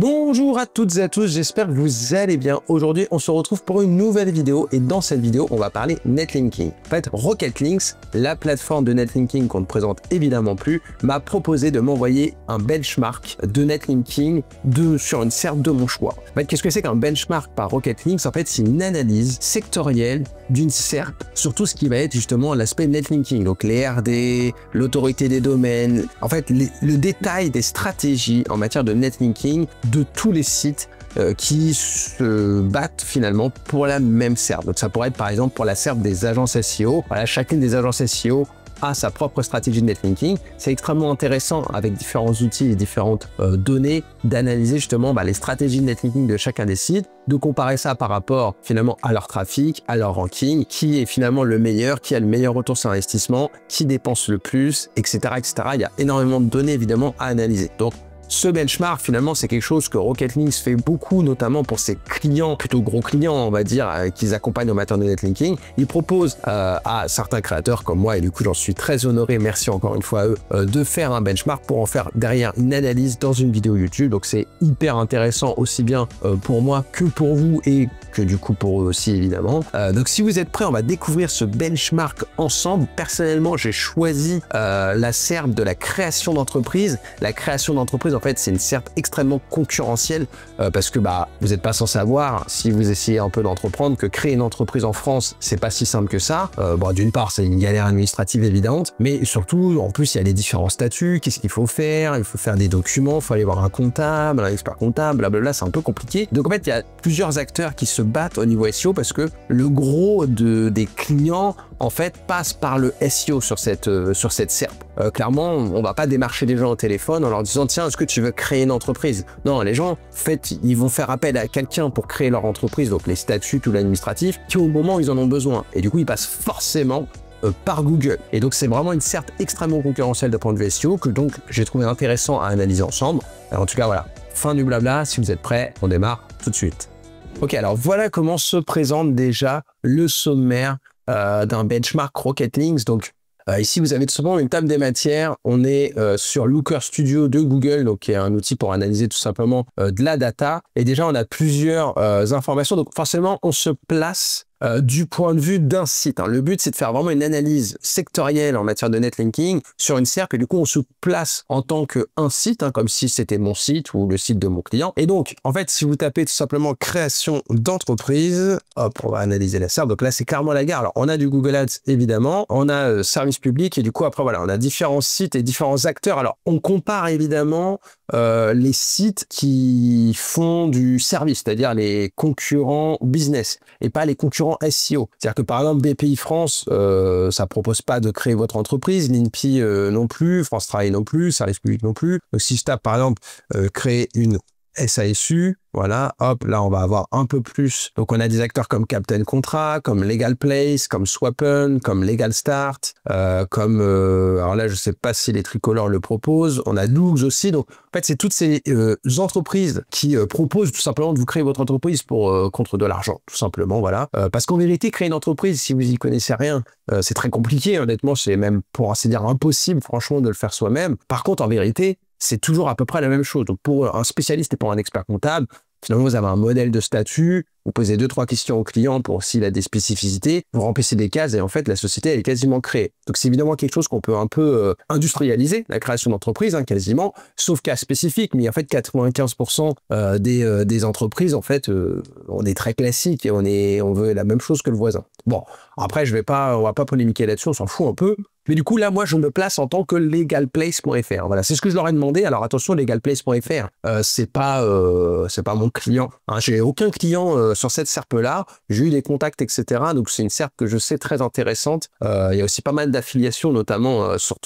Bonjour à toutes et à tous, j'espère que vous allez bien. Aujourd'hui, on se retrouve pour une nouvelle vidéo et dans cette vidéo, on va parler netlinking. En fait, Rocket Links, la plateforme de netlinking qu'on ne présente évidemment plus, m'a proposé de m'envoyer un benchmark de netlinking sur une SERP de mon choix. En fait, qu'est-ce que c'est qu'un benchmark par Rocket Links? En fait, c'est une analyse sectorielle d'une SERP sur tout ce qui va être justement l'aspect netlinking, donc les RD, l'autorité des domaines, en fait, le détail des stratégies en matière de netlinking de tous les sites qui se battent finalement pour la même SERP. Donc ça pourrait être par exemple pour la SERP des agences SEO. Voilà, chacune des agences SEO a sa propre stratégie de netlinking. C'est extrêmement intéressant avec différents outils et différentes données d'analyser justement les stratégies de netlinking de chacun des sites, de comparer ça par rapport finalement à leur trafic, à leur ranking, qui est finalement le meilleur, qui a le meilleur retour sur investissement, qui dépense le plus, etc., etc. Il y a énormément de données évidemment à analyser. Donc ce benchmark, finalement, c'est quelque chose que Rocket Links fait beaucoup, notamment pour ses clients, plutôt gros clients, on va dire, qu'ils accompagnent au matière de netlinking. Ils proposent à certains créateurs comme moi, et du coup, j'en suis très honoré, merci encore une fois à eux, de faire un benchmark pour en faire derrière une analyse dans une vidéo YouTube. Donc, c'est hyper intéressant, aussi bien pour moi que pour vous et que du coup pour eux aussi, évidemment. Donc, si vous êtes prêts, on va découvrir ce benchmark ensemble. Personnellement, j'ai choisi la SERP de la création d'entreprise. La création d'entreprise, en fait, c'est une SERP extrêmement concurrentielle parce que vous n'êtes pas sans savoir, si vous essayez un peu d'entreprendre, que créer une entreprise en France, c'est pas si simple que ça. D'une part, c'est une galère administrative évidente, mais surtout, en plus, il y a les différents statuts, qu'est-ce qu'il faut faire? Il faut faire des documents, il faut aller voir un comptable, un expert comptable, blablabla, c'est un peu compliqué. Donc en fait, il y a plusieurs acteurs qui se battent au niveau SEO parce que le gros des clients, en fait, passe par le SEO sur cette SERP. Clairement, on va pas démarcher les gens au téléphone en leur disant « Tiens, est-ce que tu veux créer une entreprise ?» Non, les gens, en fait, ils vont faire appel à quelqu'un pour créer leur entreprise, donc les statuts ou l'administratif, qui au moment où ils en ont besoin. Et du coup, ils passent forcément par Google. Et donc, c'est vraiment une SERP extrêmement concurrentielle d'un point de vue SEO que donc j'ai trouvé intéressant à analyser ensemble. Alors, en tout cas, voilà, fin du blabla. Si vous êtes prêts, on démarre tout de suite. Ok, alors voilà comment se présente déjà le sommaire d'un benchmark Rocket Links. Donc, ici, vous avez tout simplement une table des matières. On est sur Looker Studio de Google, donc qui est un outil pour analyser tout simplement de la data. Et déjà, on a plusieurs informations. Donc, forcément, on se place du point de vue d'un site. Le but, c'est de faire vraiment une analyse sectorielle en matière de netlinking sur une SERP. Et du coup, on se place en tant qu'un site, comme si c'était mon site ou le site de mon client. Et donc, en fait, si vous tapez tout simplement création d'entreprise, hop, on va analyser la SERP. Donc là, c'est clairement la gare. Alors, on a du Google Ads, évidemment. On a service public. Et du coup, après, voilà, on a différents sites et différents acteurs. Alors, on compare évidemment les sites qui font du service, c'est-à-dire les concurrents business et pas les concurrents SEO. C'est-à-dire que par exemple BPI France, ça propose pas de créer votre entreprise, l'INPI non plus, France Travail non plus, Service Public non plus. Donc si je tape par exemple créer une SASU, voilà, hop, là on va avoir un peu plus. Donc on a des acteurs comme Captain Contract, comme Legal Place, comme Swappen, comme Legal Start, alors là je sais pas si les tricolores le proposent. On a Loogs aussi. Donc en fait c'est toutes ces entreprises qui proposent tout simplement de vous créer votre entreprise pour contre de l'argent, tout simplement, voilà. Parce qu'en vérité créer une entreprise, si vous y connaissez rien, c'est très compliqué. Honnêtement, c'est même pour ainsi dire impossible, franchement, de le faire soi-même. Par contre, en vérité, c'est toujours à peu près la même chose. Donc, pour un spécialiste et pour un expert comptable, finalement, vous avez un modèle de statut, vous posez 2-3 questions au client pour s'il a des spécificités, vous remplissez des cases et en fait, la société, elle est quasiment créée. Donc, c'est évidemment quelque chose qu'on peut un peu industrialiser, la création d'entreprise, quasiment, sauf cas spécifique. Mais en fait, 95% des entreprises, en fait, on est très classique et on veut la même chose que le voisin. Bon, après, on va pas polémiquer là-dessus, on s'en fout un peu. Mais du coup, là, moi, je me place en tant que legalplace.fr. Voilà, c'est ce que je leur ai demandé. Alors, attention, legalplace.fr, c'est pas mon client. J'ai aucun client sur cette SERP-là. J'ai eu des contacts, etc. Donc, c'est une SERP que je sais très intéressante. Il y a aussi pas mal d'affiliations, notamment sur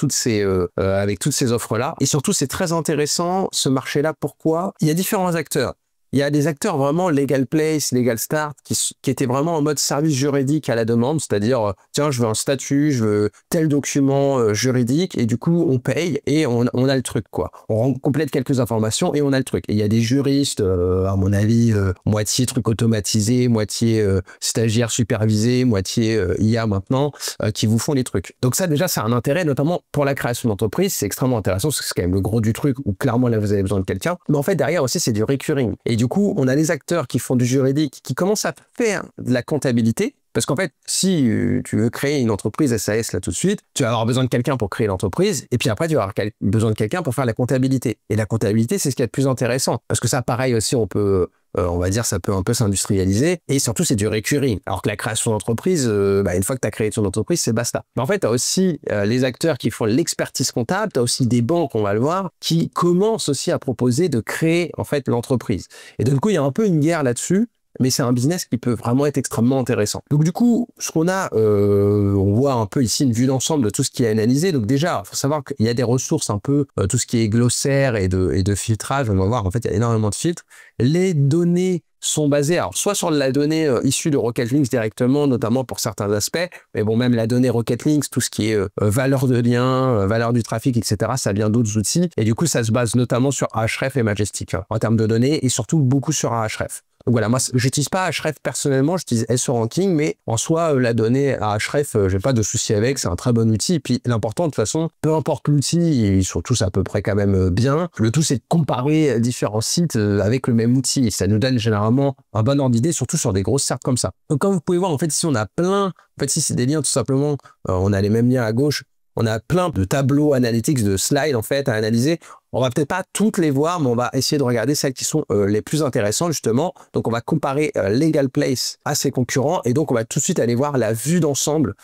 avec toutes ces offres-là. Et surtout, c'est très intéressant, ce marché-là. Pourquoi? Il y a différents acteurs. Il y a des acteurs vraiment Legal Place, Legal Start, qui étaient vraiment en mode service juridique à la demande, c'est-à-dire, tiens, je veux un statut, je veux tel document juridique, et du coup, on paye et on a le truc, quoi. On complète quelques informations et on a le truc. Et il y a des juristes, à mon avis, moitié truc automatisé, moitié stagiaire supervisé, moitié IA maintenant, qui vous font les trucs. Donc ça, déjà, c'est un intérêt, notamment pour la création d'entreprise. C'est extrêmement intéressant, parce que c'est quand même le gros du truc, où clairement, là, vous avez besoin de quelqu'un. Mais en fait, derrière aussi, c'est du recurring. Et du coup, on a les acteurs qui font du juridique, qui commencent à faire de la comptabilité. Parce qu'en fait, si tu veux créer une entreprise SAS là tout de suite, tu vas avoir besoin de quelqu'un pour créer l'entreprise, et puis après, tu vas avoir besoin de quelqu'un pour faire la comptabilité. Et la comptabilité, c'est ce qui est le plus intéressant. Parce que ça, pareil aussi, on peut... on va dire ça peut un peu s'industrialiser, et surtout c'est du recurring. Alors que la création d'entreprise, une fois que tu as créé ton entreprise, c'est basta. Mais en fait, tu as aussi les acteurs qui font l'expertise comptable, tu as aussi des banques, on va le voir, qui commencent aussi à proposer de créer en fait l'entreprise. Et donc, du coup, il y a un peu une guerre là-dessus, mais c'est un business qui peut vraiment être extrêmement intéressant. Donc du coup, ce qu'on a, on voit un peu ici une vue d'ensemble de tout ce qui est analysé. Donc déjà, il faut savoir qu'il y a des ressources un peu, tout ce qui est glossaire et de filtrage, on va voir, en fait, il y a énormément de filtres. Les données sont basées, alors soit sur la donnée issue de Rocket Links directement, notamment pour certains aspects, mais bon, même la donnée Rocket Links, tout ce qui est valeur de lien, valeur du trafic, etc., ça vient d'autres outils, et du coup, ça se base notamment sur Ahrefs et Majestic, en termes de données, et surtout beaucoup sur Ahrefs. Donc voilà, moi, j'utilise pas Ahrefs personnellement, j'utilise SEO Ranking, mais en soi, la donnée à Ahrefs, j'ai pas de souci avec, c'est un très bon outil. Et puis, l'important, de toute façon, peu importe l'outil, ils sont tous à peu près quand même bien. Le tout, c'est de comparer différents sites avec le même outil. Et ça nous donne généralement un bon ordre d'idée, surtout sur des grosses certes comme ça. Donc, comme vous pouvez voir, en fait, ici, on a plein, en fait, ici, c'est des liens, tout simplement, on a les mêmes liens à gauche. On a plein de tableaux analytics, de slides, en fait, à analyser. On va peut-être pas toutes les voir, mais on va essayer de regarder celles qui sont les plus intéressantes, justement. Donc, on va comparer Legal Place à ses concurrents, et donc on va tout de suite aller voir la vue d'ensemble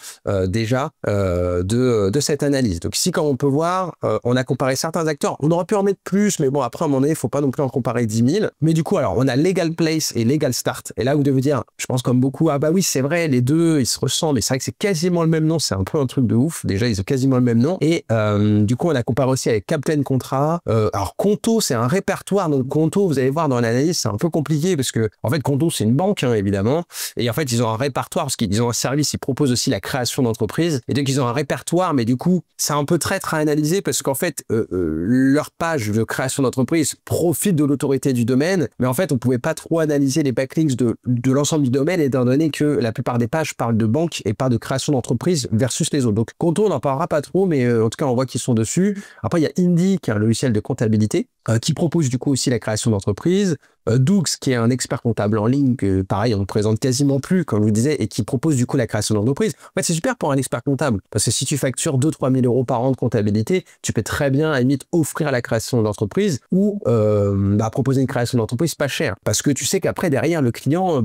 déjà de cette analyse. Donc ici, comme on peut voir, on a comparé certains acteurs. On aurait pu en mettre plus, mais bon, après, à un moment donné, il faut pas non plus en comparer 10 000. Mais du coup, alors, on a Legal Place et Legal Start. Et là, vous devez dire, je pense comme beaucoup, ah bah oui, c'est vrai, les deux, ils se ressemblent. Et c'est vrai que c'est quasiment le même nom. C'est un peu un truc de ouf. Déjà, ils ont quasiment le même nom. Et du coup, on a comparé aussi avec Captain Contrat. Alors Conto, c'est un répertoire. Donc Conto, vous allez voir dans l'analyse, c'est un peu compliqué parce que en fait Conto, c'est une banque, hein, évidemment, et en fait ils ont un répertoire parce qu'ils ont un service, ils proposent aussi la création d'entreprise, et donc ils ont un répertoire, mais du coup c'est un peu traître à analyser parce qu'en fait leur page de création d'entreprise profite de l'autorité du domaine, mais en fait on pouvait pas trop analyser les backlinks de l'ensemble du domaine, étant donné que la plupart des pages parlent de banque et pas de création d'entreprise versus les autres. Donc Conto, on n'en parlera pas trop, mais en tout cas on voit qu'ils sont dessus. Après il y a Indy, qui est un logiciel de comptabilité, qui propose du coup aussi la création d'entreprise. Doux, qui est un expert comptable en ligne, que pareil, on ne présente quasiment plus, comme je vous disais, et qui propose du coup la création d'entreprise. En fait, c'est super pour un expert comptable, parce que si tu factures 2-3 000 euros par an de comptabilité, tu peux très bien, à la limite, offrir la création d'entreprise ou proposer une création d'entreprise pas chère. Parce que tu sais qu'après, derrière, le client,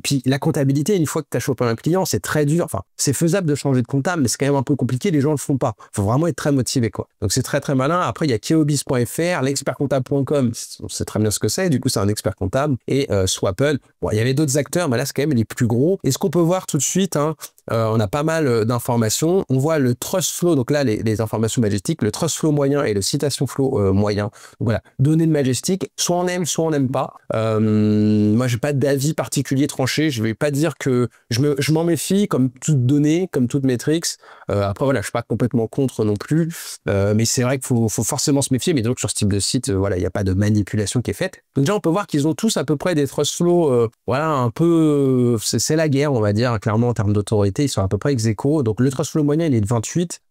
puis la comptabilité, une fois que tu as chopé un client, c'est très dur. Enfin, c'est faisable de changer de comptable, mais c'est quand même un peu compliqué, les gens le font pas. Il faut vraiment être très motivé, quoi. Donc, c'est très, très malin. Après, il y a keobis.fr, l'expertcomptable.com, c'est très bien ce que c'est. Du coup, c'est un expert comptable, et Swapple. Bon, il y avait d'autres acteurs, mais là, c'est quand même les plus gros. Et ce qu'on peut voir tout de suite, hein, on a pas mal d'informations. On voit le trust flow, donc là, les informations Majestic, le trust flow moyen et le citation flow moyen. Donc voilà, données de Majestic, soit on aime, soit on n'aime pas. Moi, j'ai pas d'avis particulier tranché. Je vais pas dire que je m'en méfie, comme toute donnée, comme toute métrique. Après, voilà, je suis pas complètement contre non plus, mais c'est vrai qu'il faut forcément se méfier. Mais donc, sur ce type de site, voilà, il n'y a pas de manipulation qui est faite. Donc déjà, on peut voir qu'ils ont tous à peu près des trust flow, voilà, un peu, c'est la guerre, on va dire, clairement, en termes d'autorité, ils sont à peu près ex-aequo. Donc le trust flow moyen, il est de 28.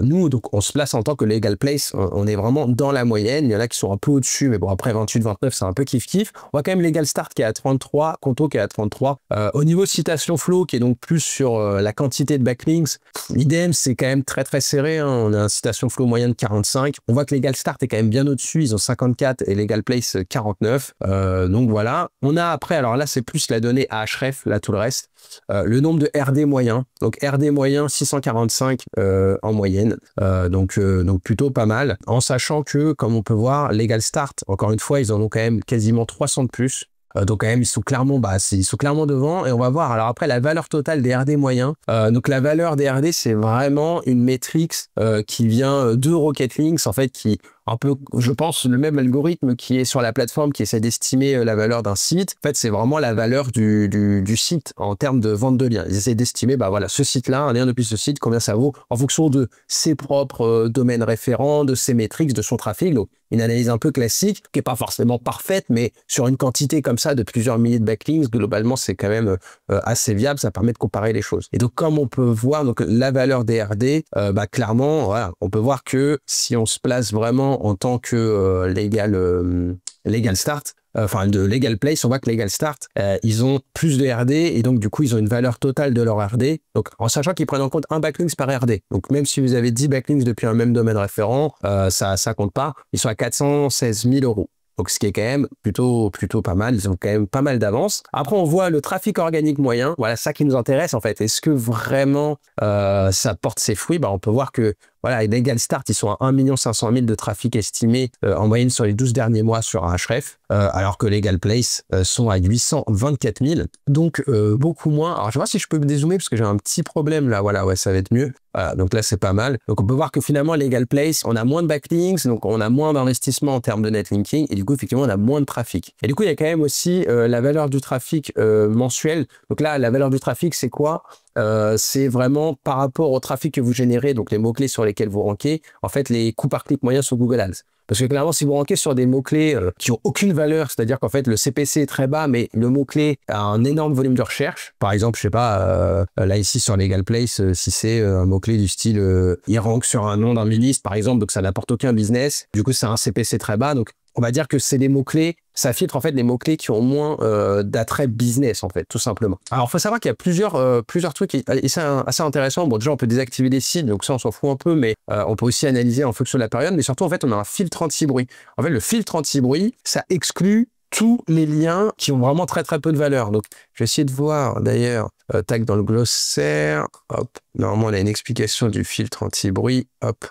Nous, donc, on se place en tant que Legal Place, on est vraiment dans la moyenne. Il y en a qui sont un peu au-dessus, mais bon, après 28, 29, c'est un peu kiff-kiff. On voit quand même Legal Start qui est à 33, Conto qui est à 33. Au niveau citation flow, qui est donc plus sur la quantité de backlinks, idem, c'est quand même très, très serré, hein. On a un citation flow moyen de 45. On voit que Legal Start est quand même bien au-dessus, ils ont 54 et Legal Place 49. Donc voilà. On a après, alors là, c'est plus la donnée à Ahrefs, là, tout le reste. Le nombre de RD moyen. Donc RD moyen, 645 en moyenne. Donc plutôt pas mal. En sachant que, comme on peut voir, Legal Start, encore une fois, ils en ont quand même quasiment 300 de plus. Donc quand même, ils sont clairement devant, et on va voir. Alors après, la valeur totale des RD moyens. Donc la valeur des RD, c'est vraiment une métrique qui vient de Rocket Links, en fait, qui un peu, je pense, le même algorithme qui est sur la plateforme qui essaie d'estimer la valeur d'un site. En fait, c'est vraiment la valeur du site en termes de vente de liens. Ils essaient d'estimer, bah voilà, ce site-là, un lien depuis ce site, combien ça vaut en fonction de ses propres domaines référents, de ses métriques, de son trafic. Donc, une analyse un peu classique, qui n'est pas forcément parfaite, mais sur une quantité comme ça de plusieurs milliers de backlinks, globalement, c'est quand même assez viable. Ça permet de comparer les choses. Et donc, comme on peut voir, donc la valeur des RD, bah, clairement, voilà, on peut voir que si on se place vraiment en tant que legal start, enfin de legal place, on voit que legal start, ils ont plus de RD et donc du coup ils ont une valeur totale de leur RD. Donc en sachant qu'ils prennent en compte un backlinks par RD. Donc même si vous avez 10 backlinks depuis un même domaine référent, ça compte pas. Ils sont à 416 000 €. Donc, ce qui est quand même plutôt pas mal. Ils ont quand même pas mal d'avance. Après, on voit le trafic organique moyen. Voilà, ça qui nous intéresse, en fait. Est-ce que vraiment ça porte ses fruits? Bah, on peut voir que, voilà, Legal Start, ils sont à 1 500 000 de trafic estimé en moyenne sur les 12 derniers mois sur Ahrefs, alors que Legal Place sont à 824 000. Donc, beaucoup moins. Alors, je vais voir si je peux me dézoomer parce que j'ai un petit problème là. Voilà, ouais, ça va être mieux. Voilà, donc là, c'est pas mal. Donc, on peut voir que finalement, Legal Place, on a moins de backlinks, donc on a moins d'investissement en termes de netlinking, et du coup, effectivement, on a moins de trafic. Et du coup, il y a quand même aussi la valeur du trafic mensuel. Donc là, la valeur du trafic, c'est quoi? C'est vraiment par rapport au trafic que vous générez, donc les mots-clés sur lesquels vous rankez, en fait, les coûts par clic moyens sur Google Ads. Parce que clairement, si vous rankez sur des mots-clés qui ont aucune valeur, c'est-à-dire qu'en fait, le CPC est très bas, mais le mot-clé a un énorme volume de recherche. Par exemple, je sais pas, là ici sur Legal Place, si c'est un mot-clé du style il rank sur un nom d'un ministre, par exemple, donc ça n'apporte aucun business. Du coup, c'est un CPC très bas. Donc, on va dire que c'est des mots-clés, ça filtre en fait les mots-clés qui ont moins d'attrait business en fait, tout simplement. Alors, il faut savoir qu'il y a plusieurs trucs assez intéressants. Bon, déjà, on peut désactiver les sites, donc ça, on s'en fout un peu, mais on peut aussi analyser en fonction de la période. Mais surtout, en fait, on a un filtre anti-bruit. En fait, le filtre anti-bruit, ça exclut tous les liens qui ont vraiment très peu de valeur. Donc, je vais essayer de voir d'ailleurs, tac dans le glossaire, hop, normalement, on a une explication du filtre anti-bruit, hop.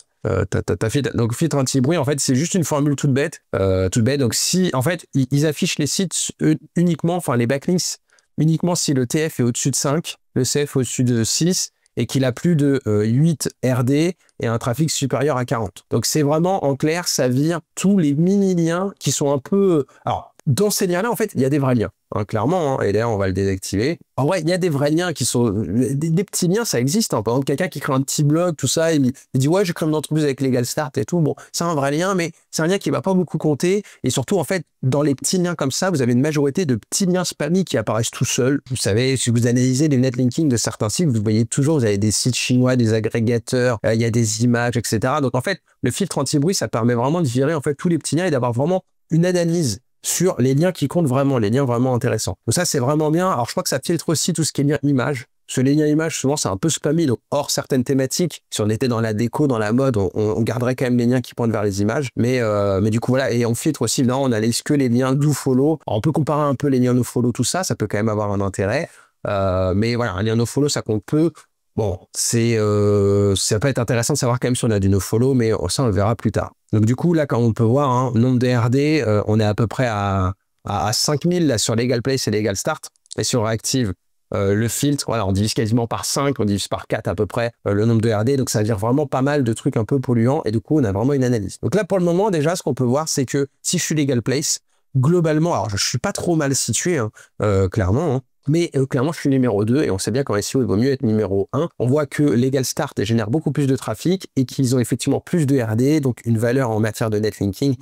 Donc filtre anti-bruit, en fait, c'est juste une formule toute bête. Donc si, en fait, ils affichent les sites uniquement, enfin les backlinks, uniquement si le TF est au-dessus de 5, le CF au-dessus de 6 et qu'il a plus de 8 RD et un trafic supérieur à 40. Donc c'est vraiment, en clair, ça vire tous les mini-liens qui sont un peu... Alors, dans ces liens-là, en fait, il y a des vrais liens, hein, clairement, hein, et d'ailleurs, on va le désactiver. En vrai, il y a des vrais liens qui sont... Des petits liens, ça existe. Hein. Par exemple, quelqu'un qui crée un petit blog, tout ça, il dit « Ouais, j'ai créé une entreprise avec Legal Start et tout. » Bon, c'est un vrai lien, mais c'est un lien qui va pas beaucoup compter. Et surtout, en fait, dans les petits liens comme ça, vous avez une majorité de petits liens spammy qui apparaissent tout seuls. Vous savez, si vous analysez les netlinking de certains sites, vous voyez toujours, vous avez des sites chinois, des agrégateurs, il y a des images, etc. Donc, en fait, le filtre anti-bruit, ça permet vraiment de virer en fait tous les petits liens et d'avoir vraiment une analyse sur les liens qui comptent vraiment, les liens vraiment intéressants. Donc ça, c'est vraiment bien. Alors, je crois que ça filtre aussi tout ce qui est lien image. Ce les liens images, souvent, c'est un peu spammy. Donc, hors certaines thématiques, si on était dans la déco, dans la mode, on garderait quand même les liens qui pointent vers les images. Mais du coup, voilà. Et on filtre aussi, non, on n'analyse que les liens do follow. Alors, on peut comparer un peu les liens no follow, tout ça. Ça peut quand même avoir un intérêt. Mais voilà, un lien no follow, ça compte peu. Bon, ça peut être intéressant de savoir quand même si on a du nofollow, mais ça, on le verra plus tard. Donc du coup, là, quand on peut voir, hein, nombre de RD, on est à peu près à 5000 là, sur Legal Place et Legal Start. Et sur Reactive, le filtre, voilà, on divise quasiment par 5, on divise par 4 à peu près le nombre de RD. Donc ça veut dire vraiment pas mal de trucs un peu polluants. Et du coup, on a vraiment une analyse. Donc là, pour le moment, déjà, ce qu'on peut voir, c'est que si je suis Legal Place, globalement, alors je suis pas trop mal situé, hein, clairement, hein. Mais clairement, je suis numéro 2 et on sait bien qu'en SEO, il vaut mieux être numéro 1. On voit que Legal Start génère beaucoup plus de trafic et qu'ils ont effectivement plus de RD, donc une valeur en matière de netlinking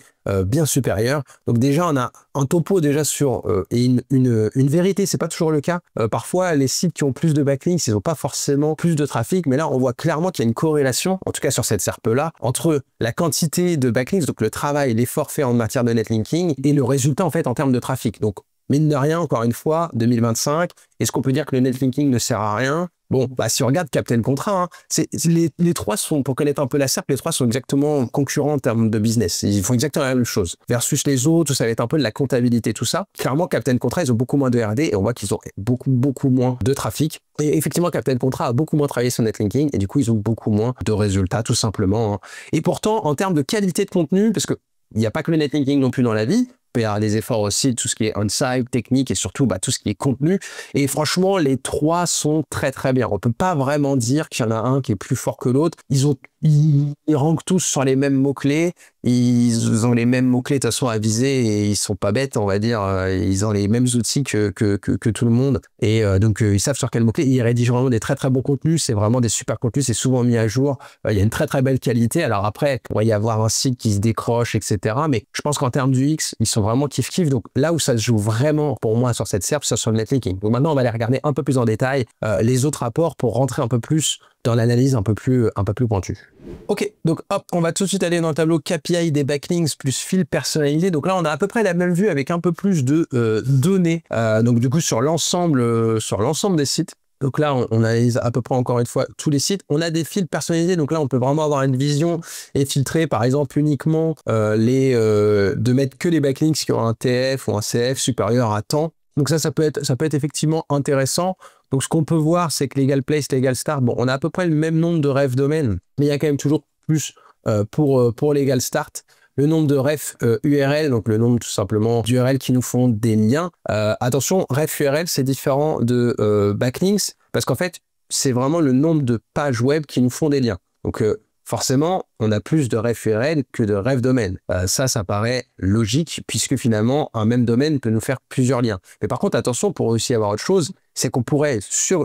bien supérieure. Donc déjà, on a un topo déjà sur et une vérité, c'est pas toujours le cas. Parfois, les sites qui ont plus de backlinks, ils n'ont pas forcément plus de trafic, mais là, on voit clairement qu'il y a une corrélation, en tout cas sur cette SERP-là, entre la quantité de backlinks, donc le travail, l'effort fait en matière de netlinking, et le résultat en fait en termes de trafic. Donc mine de rien, encore une fois, 2025, est-ce qu'on peut dire que le netlinking ne sert à rien? Bon, bah, si on regarde Captain Contrat, hein, les trois sont, pour connaître un peu la SERP, les trois sont exactement concurrents en termes de business. Ils font exactement la même chose. Versus les autres, ça va être un peu de la comptabilité, tout ça. Clairement, Captain Contrat, ils ont beaucoup moins de RD et on voit qu'ils ont beaucoup moins de trafic. Et effectivement, Captain Contrat a beaucoup moins travaillé sur netlinking et du coup, ils ont beaucoup moins de résultats, tout simplement. Hein. Et pourtant, en termes de qualité de contenu, parce que il n'y a pas que le netlinking non plus dans la vie, il peut y avoir des efforts aussi, tout ce qui est on-site, technique et surtout tout ce qui est contenu. Et franchement, les trois sont très bien. On peut pas vraiment dire qu'il y en a un qui est plus fort que l'autre. Ils ont ils rankent tous sur les mêmes mots-clés. Ils ont les mêmes mots-clés de toute façon à viser et ils sont pas bêtes, on va dire. Ils ont les mêmes outils que tout le monde. Et donc, ils savent sur quels mots-clés. Ils rédigent vraiment des très, très bons contenus. C'est vraiment des super contenus. C'est souvent mis à jour. Il y a une très, très belle qualité. Alors après, il pourrait y avoir un site qui se décroche, etc. Mais je pense qu'en termes du X, ils sont vraiment kiff-kiff. Donc là où ça se joue vraiment pour moi sur cette SERP, c'est sur le netlinking. Donc maintenant, on va aller regarder un peu plus en détail les autres rapports pour rentrer un peu plus dans l'analyse un peu plus pointue. Ok, donc hop, on va tout de suite aller dans le tableau KPI des backlinks plus fil personnalisé. Donc là, on a à peu près la même vue avec un peu plus de données. Donc du coup, sur l'ensemble des sites. Donc là, on analyse à peu près encore une fois tous les sites. On a des fils personnalisés. Donc là, on peut vraiment avoir une vision et filtrer, par exemple, uniquement de mettre que les backlinks qui ont un TF ou un CF supérieur à tant. Donc ça peut être effectivement intéressant. Donc, ce qu'on peut voir, c'est que Legal Place, Legal Start, bon, on a à peu près le même nombre de refs domaines, mais il y a quand même toujours plus pour Legal Start. Le nombre de refs URL, donc le nombre tout simplement d'URL qui nous font des liens. Attention, ref URL, c'est différent de backlinks, parce qu'en fait, c'est vraiment le nombre de pages web qui nous font des liens. Donc, forcément, on a plus de ref URL que de ref domaine. Ça paraît logique, puisque finalement, un même domaine peut nous faire plusieurs liens. Mais par contre, attention, pour aussi avoir autre chose, c'est qu'on pourrait,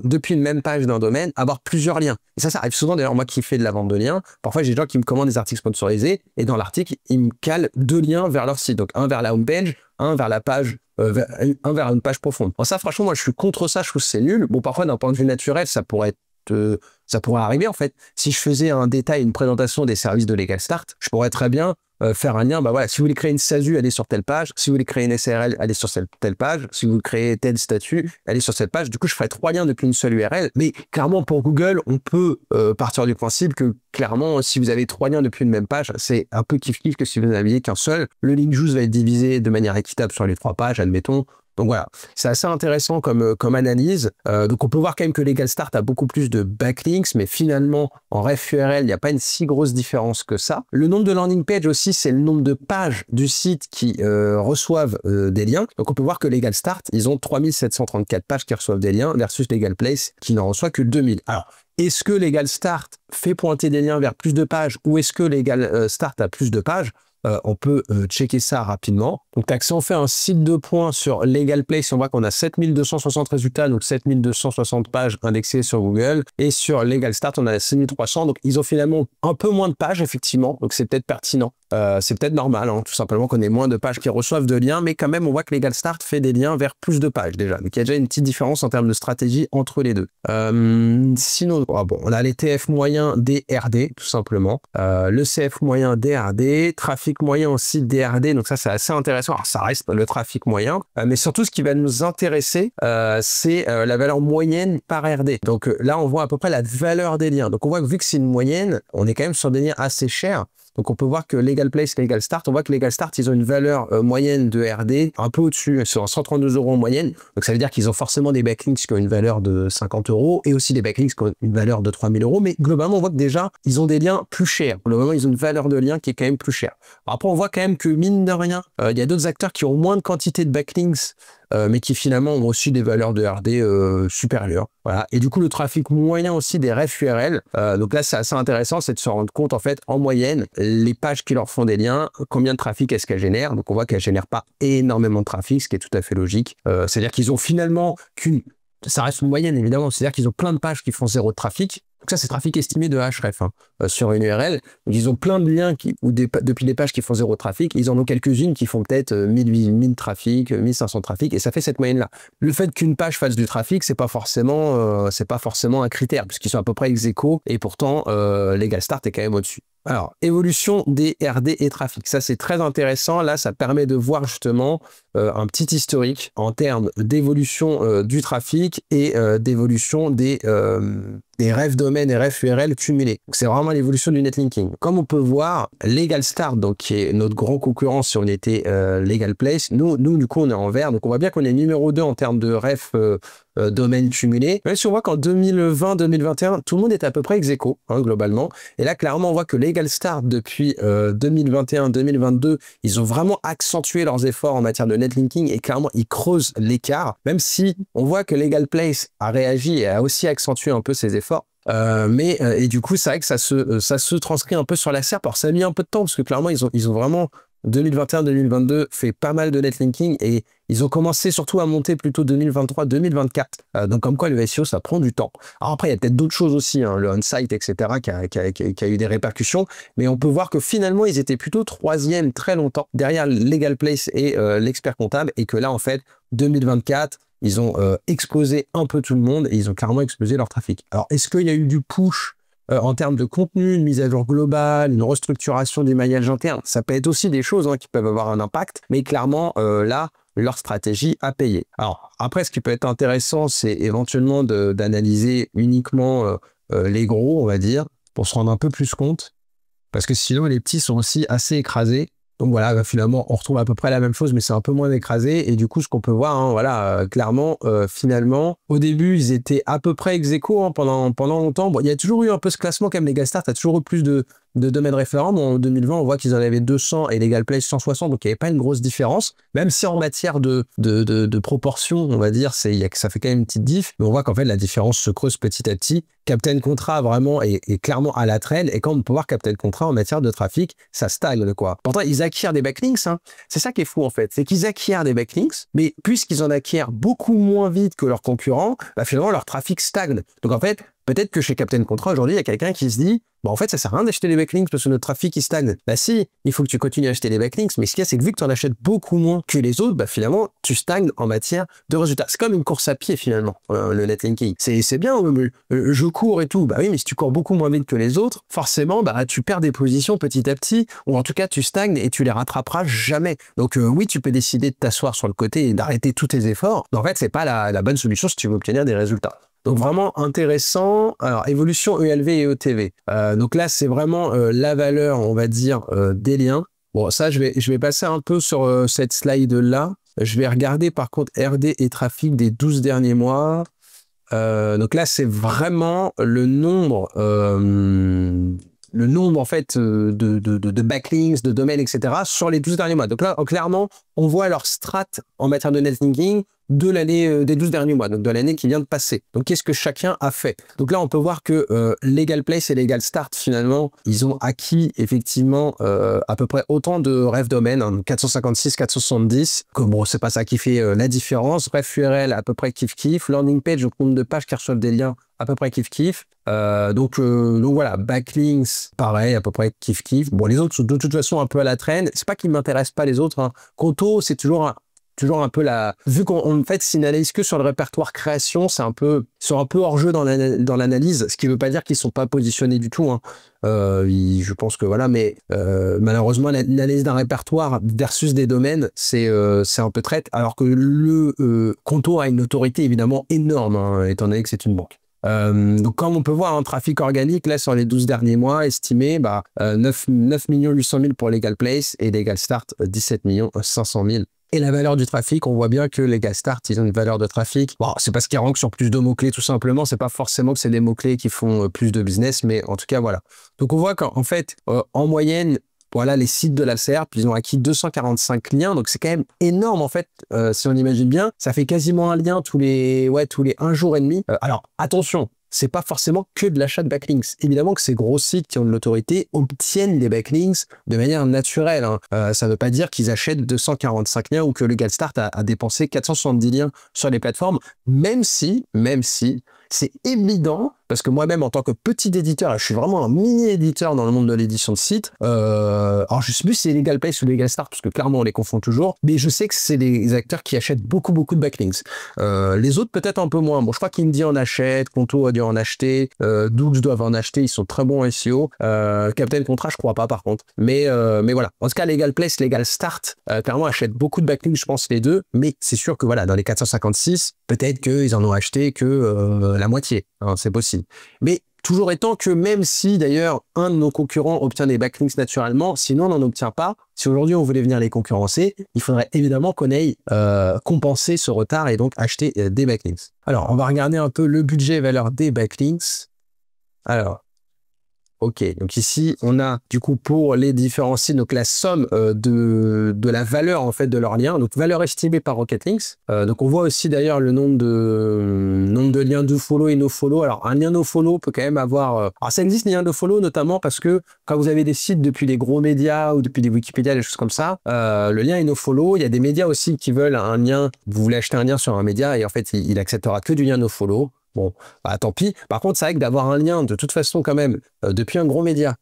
depuis une même page d'un domaine, avoir plusieurs liens. Et ça arrive souvent, d'ailleurs, moi qui fais de la vente de liens, parfois j'ai des gens qui me commandent des articles sponsorisés, et dans l'article, ils me calent 2 liens vers leur site. Donc un vers la homepage, un vers la page, un vers une page profonde. Bon, ça, franchement, moi je suis contre ça, je trouve que c'est nul. Bon, parfois, d'un point de vue naturel, ça pourrait arriver en fait. Si je faisais un détail, une présentation des services de Legal Start, je pourrais très bien faire un lien. Bah voilà, si vous voulez créer une SASU, allez sur telle page. Si vous voulez créer une SARL, allez sur telle page. Si vous créez tel statut, allez sur cette page. Du coup, je ferai 3 liens depuis une seule URL. Mais clairement, pour Google, on peut partir du principe que clairement, si vous avez 3 liens depuis une même page, c'est un peu kiff-kiff que si vous n'aviez qu'un seul. Le link juice va être divisé de manière équitable sur les 3 pages, admettons. Donc voilà, c'est assez intéressant comme analyse. Donc on peut voir quand même que Legal Start a beaucoup plus de backlinks, mais finalement, en ref URL, il n'y a pas une si grosse différence que ça. Le nombre de landing page aussi, c'est le nombre de pages du site qui reçoivent des liens. Donc on peut voir que Legal Start, ils ont 3734 pages qui reçoivent des liens versus Legal Place qui n'en reçoit que 2000. Alors, est-ce que Legal Start fait pointer des liens vers plus de pages ou est-ce que Legal Start a plus de pages? On peut checker ça rapidement. Donc, si on fait un site de points sur Legal Place, on voit qu'on a 7260 résultats, donc 7260 pages indexées sur Google. Et sur Legal Start, on a 6300. Donc, ils ont finalement un peu moins de pages, effectivement. Donc, c'est peut-être pertinent. C'est peut-être normal, hein, tout simplement qu'on ait moins de pages qui reçoivent de liens. Mais quand même, on voit que Legal Start fait des liens vers plus de pages déjà. Donc, il y a déjà une petite différence en termes de stratégie entre les deux. Sinon, bon, on a les TF moyens des RD, tout simplement. Le CF moyen des RD, trafic moyen aussi des RD. Donc, ça, c'est assez intéressant. Alors, ça reste le trafic moyen. Mais surtout, ce qui va nous intéresser, c'est la valeur moyenne par RD. Donc, là, on voit à peu près la valeur des liens. Donc, on voit que vu que c'est une moyenne, on est quand même sur des liens assez chers. Donc, on peut voir que Legal Place, Legal Start, on voit que Legal Start, ils ont une valeur moyenne de RD un peu au-dessus, sur 132 € en moyenne. Donc, ça veut dire qu'ils ont forcément des backlinks qui ont une valeur de 50 € et aussi des backlinks qui ont une valeur de 3000 €. Mais globalement, on voit que déjà, ils ont des liens plus chers. Globalement, ils ont une valeur de lien qui est quand même plus chère. Alors, après, on voit quand même que, mine de rien, il y a d'autres acteurs qui ont moins de quantité de backlinks, mais qui finalement ont aussi des valeurs de RD supérieures. Voilà. Et du coup, le trafic moyen aussi des ref URL. Donc là, c'est assez intéressant, c'est de se rendre compte, en fait, en moyenne, les pages qui leur font des liens, combien de trafic est-ce qu'elles génèrent. Donc on voit qu'elles génèrent pas énormément de trafic, ce qui est tout à fait logique. C'est-à-dire qu'ils ont finalement ça reste une moyenne, évidemment. C'est-à-dire qu'ils ont plein de pages qui font 0 de trafic. Donc ça, c'est trafic estimé de href sur une URL. Donc, ils ont plein de liens depuis des pages qui font 0 trafic. Ils en ont quelques-unes qui font peut-être 1000 trafic, 1500 trafic, et ça fait cette moyenne-là. Le fait qu'une page fasse du trafic, c'est pas forcément un critère, puisqu'ils sont à peu près ex aequo, et pourtant, Legal Start est quand même au-dessus. Alors, évolution des RD et trafic. Ça, c'est très intéressant. Là, ça permet de voir justement un petit historique en termes d'évolution du trafic et d'évolution des ref domaines et ref URL cumulés. C'est vraiment l'évolution du netlinking. Comme on peut voir, Legal Start, donc qui est notre grand concurrent si on était Legal Place, nous, du coup, on est en vert. Donc, on voit bien qu'on est numéro 2 en termes de ref domaine cumulé. Même si on voit qu'en 2020-2021, tout le monde est à peu près ex aequo, hein, globalement. Et là, clairement, on voit que Legal Start, depuis 2021-2022, ils ont vraiment accentué leurs efforts en matière de netlinking et clairement, ils creusent l'écart. Même si on voit que Legal Place a réagi et a aussi accentué un peu ses efforts. Et du coup, c'est vrai que ça se transcrit un peu sur la SERP. Alors, ça a mis un peu de temps parce que clairement, ils ont vraiment 2021-2022 fait pas mal de netlinking et ils ont commencé surtout à monter plutôt 2023-2024. Donc, comme quoi, le SEO, ça prend du temps. Alors après, il y a peut-être d'autres choses aussi, hein, le on-site, etc., qui a eu des répercussions. Mais on peut voir que finalement, ils étaient plutôt troisième très longtemps derrière Legal Place et l'expert comptable. Et que là, en fait, 2024, ils ont explosé un peu tout le monde et ils ont carrément explosé leur trafic. Alors, est-ce qu'il y a eu du push en termes de contenu, une mise à jour globale, une restructuration du maillage interne? Ça peut être aussi des choses qui peuvent avoir un impact, mais clairement, là, leur stratégie a payé. Alors, après, ce qui peut être intéressant, c'est éventuellement d'analyser uniquement les gros, on va dire, pour se rendre un peu plus compte, parce que sinon, les petits sont aussi assez écrasés. Donc voilà, finalement, on retrouve à peu près la même chose, mais c'est un peu moins écrasé. Et du coup, ce qu'on peut voir, voilà, clairement, finalement, au début, ils étaient à peu près ex aequo pendant longtemps. Bon, il y a toujours eu un peu ce classement, comme LegalStart, il y a toujours eu plus de domaines référents. Bon, en 2020, on voit qu'ils en avaient 200 et LegalPlace 160, donc il n'y avait pas une grosse différence. Même si en matière de proportion, on va dire, ça fait quand même une petite diff, mais on voit qu'en fait, la différence se creuse petit à petit. Captain Contrat vraiment est clairement à la traîne, et quand on peut voir Captain Contrat en matière de trafic, ça stagne quoi. Pourtant, ils acquièrent des backlinks, hein. C'est ça qui est fou en fait, c'est qu'ils acquièrent des backlinks, mais puisqu'ils en acquièrent beaucoup moins vite que leurs concurrents, bah, finalement leur trafic stagne. Donc en fait, peut-être que chez Captain Contrat, aujourd'hui, il y a quelqu'un qui se dit « Bon, en fait, ça sert à rien d'acheter des backlinks parce que notre trafic, il stagne. » Bah si, il faut que tu continues à acheter des backlinks, mais ce qu'il y a, c'est que vu que tu en achètes beaucoup moins que les autres, bah finalement, tu stagnes en matière de résultats. C'est comme une course à pied, finalement, le netlinking. C'est bien, je cours et tout. Bah oui, mais si tu cours beaucoup moins vite que les autres, forcément, bah tu perds des positions petit à petit, ou en tout cas, tu stagnes et tu les rattraperas jamais. Donc oui, tu peux décider de t'asseoir sur le côté et d'arrêter tous tes efforts. Mais en fait, c'est pas la bonne solution si tu veux obtenir des résultats. Donc vraiment intéressant. Alors évolution ELV et ETV. Donc là c'est vraiment la valeur, on va dire, des liens. Bon ça je vais passer un peu sur cette slide là. Je vais regarder par contre RD et trafic des 12 derniers mois. Donc là c'est vraiment le nombre en fait de backlinks, de domaines, etc. sur les 12 derniers mois. Donc là, clairement, on voit leur strat en matière de netlinking de l'année des 12 derniers mois, donc de l'année qui vient de passer. Donc qu'est-ce que chacun a fait? Donc là, on peut voir que LegalPlace et LegalStart, finalement, ils ont acquis effectivement à peu près autant de rêves domaines, hein, 456, 470, que bon, c'est pas ça qui fait la différence. Ref URL à peu près kiff-kiff, landing page au compte de page qui reçoivent des liens à peu près kiff-kiff. Donc voilà, backlinks, pareil, à peu près kiff-kiff. Bon, les autres sont de toute façon un peu à la traîne. C'est pas qu'ils m'intéressent pas les autres, hein. Conto, c'est toujours un peu la... Vu qu'en fait, s'ils n'analysent que sur le répertoire création, ils sont un peu hors jeu dans l'analyse, ce qui ne veut pas dire qu'ils ne sont pas positionnés du tout, hein. Je pense que voilà, mais malheureusement, l'analyse d'un répertoire versus des domaines, c'est un peu traite, alors que le Conto a une autorité évidemment énorme, hein, étant donné que c'est une banque. Donc comme on peut voir, un trafic organique là sur les 12 derniers mois estimé 9 800 000 pour LegalPlace et LegalStart 17 500 000. Et la valeur du trafic, on voit bien que LegalStart, ils ont une valeur de trafic. Bon, c'est parce qu'ils rankent sur plus de mots-clés tout simplement. C'est pas forcément que c'est des mots-clés qui font plus de business, mais en tout cas, voilà. Donc on voit qu'en fait, en moyenne, voilà, les sites de la SERP, ils ont acquis 245 liens. Donc c'est quand même énorme en fait, si on imagine bien. Ça fait quasiment un lien tous les 1 jour et demi. Alors attention, c'est pas forcément que de l'achat de backlinks. Évidemment que ces gros sites qui ont de l'autorité obtiennent des backlinks de manière naturelle, hein. Ça ne veut pas dire qu'ils achètent 245 liens ou que LegalStart a dépensé 470 liens sur les plateformes, même si c'est évident, parce que moi-même, en tant que petit éditeur, je suis vraiment un mini-éditeur dans le monde de l'édition de site. Alors, je sais plus si c'est LegalPlace ou LegalStart, parce que clairement, on les confond toujours, mais je sais que c'est des acteurs qui achètent beaucoup de backlinks. Les autres, peut-être un peu moins. Bon, je crois qu'Indie en achète, Conto a dû en acheter, Dux doivent en acheter, ils sont très bons en SEO. Captain Contrat, je crois pas, par contre. Mais voilà. En tout cas, LegalPlace, LegalStart, clairement, achètent beaucoup de backlinks, je pense, les deux. Mais c'est sûr que voilà, dans les 456, peut-être qu'ils en ont acheté que la moitié, hein, c'est possible. Mais toujours étant que même si d'ailleurs un de nos concurrents obtient des backlinks naturellement, sinon on n'en obtient pas. Si aujourd'hui on voulait venir les concurrencer, il faudrait évidemment qu'on aille compenser ce retard et donc acheter des backlinks. Alors on va regarder un peu le budget valeur des backlinks. Alors OK, donc ici, on a du coup pour les différents sites, donc la somme de la valeur en fait de leur lien, donc valeur estimée par Rocketlinks. Donc on voit aussi d'ailleurs le nombre de liens do follow et no follow. Alors un lien no follow peut quand même avoir... alors ça existe les liens no follow notamment parce que quand vous avez des sites depuis des gros médias ou depuis des Wikipédia, des choses comme ça, le lien est no follow. Il y a des médias aussi qui veulent un lien, vous voulez acheter un lien sur un média et en fait il acceptera que du lien no follow. Bon, bah, tant pis. Par contre, c'est vrai que d'avoir un lien de toute façon quand même depuis un gros média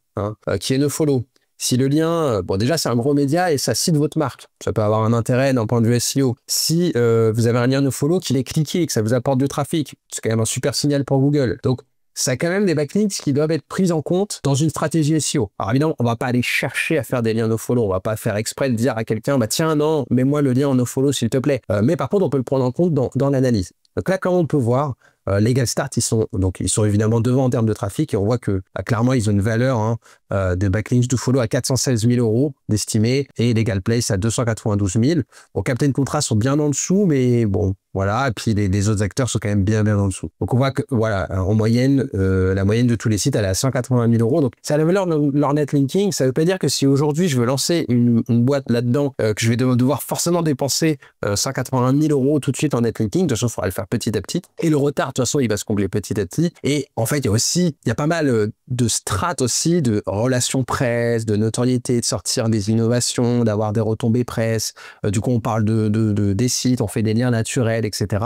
qui est nofollow. Si le lien, bon déjà c'est un gros média et ça cite votre marque, ça peut avoir un intérêt d'un point de vue SEO. Si vous avez un lien nofollow qu'il est cliqué et que ça vous apporte du trafic, c'est quand même un super signal pour Google. Donc ça a quand même des backlinks qui doivent être pris en compte dans une stratégie SEO. Alors évidemment, on va pas aller chercher à faire des liens nofollow, on va pas faire exprès de dire à quelqu'un, bah tiens non, mets-moi le lien en nofollow s'il te plaît. Mais par contre, on peut le prendre en compte dans l'analyse. Donc là, comme on peut voir, Legal Start, ils sont évidemment devant en termes de trafic et on voit que clairement, ils ont une valeur de backlinks do follow à 416 000 € d'estimé et Legal Place à 292 000. Bon, Captain Contrat sont bien en dessous, mais bon, voilà. Et puis les autres acteurs sont quand même bien en dessous. Donc on voit que voilà, en moyenne, la moyenne de tous les sites, elle est à 180 000 €. Donc c'est la valeur de leur netlinking. Ça veut pas dire que si aujourd'hui je veux lancer une boîte là-dedans, que je vais devoir forcément dépenser 180 000 € tout de suite en netlinking. De toute façon, il faudra le faire petit à petit. Et le retard, de toute façon, il va se combler petit à petit. Et en fait, il y a pas mal de strates aussi, de relations presse, de notoriété, de sortir des innovations, d'avoir des retombées presse. Du coup, on parle des sites, on fait des liens naturels, etc.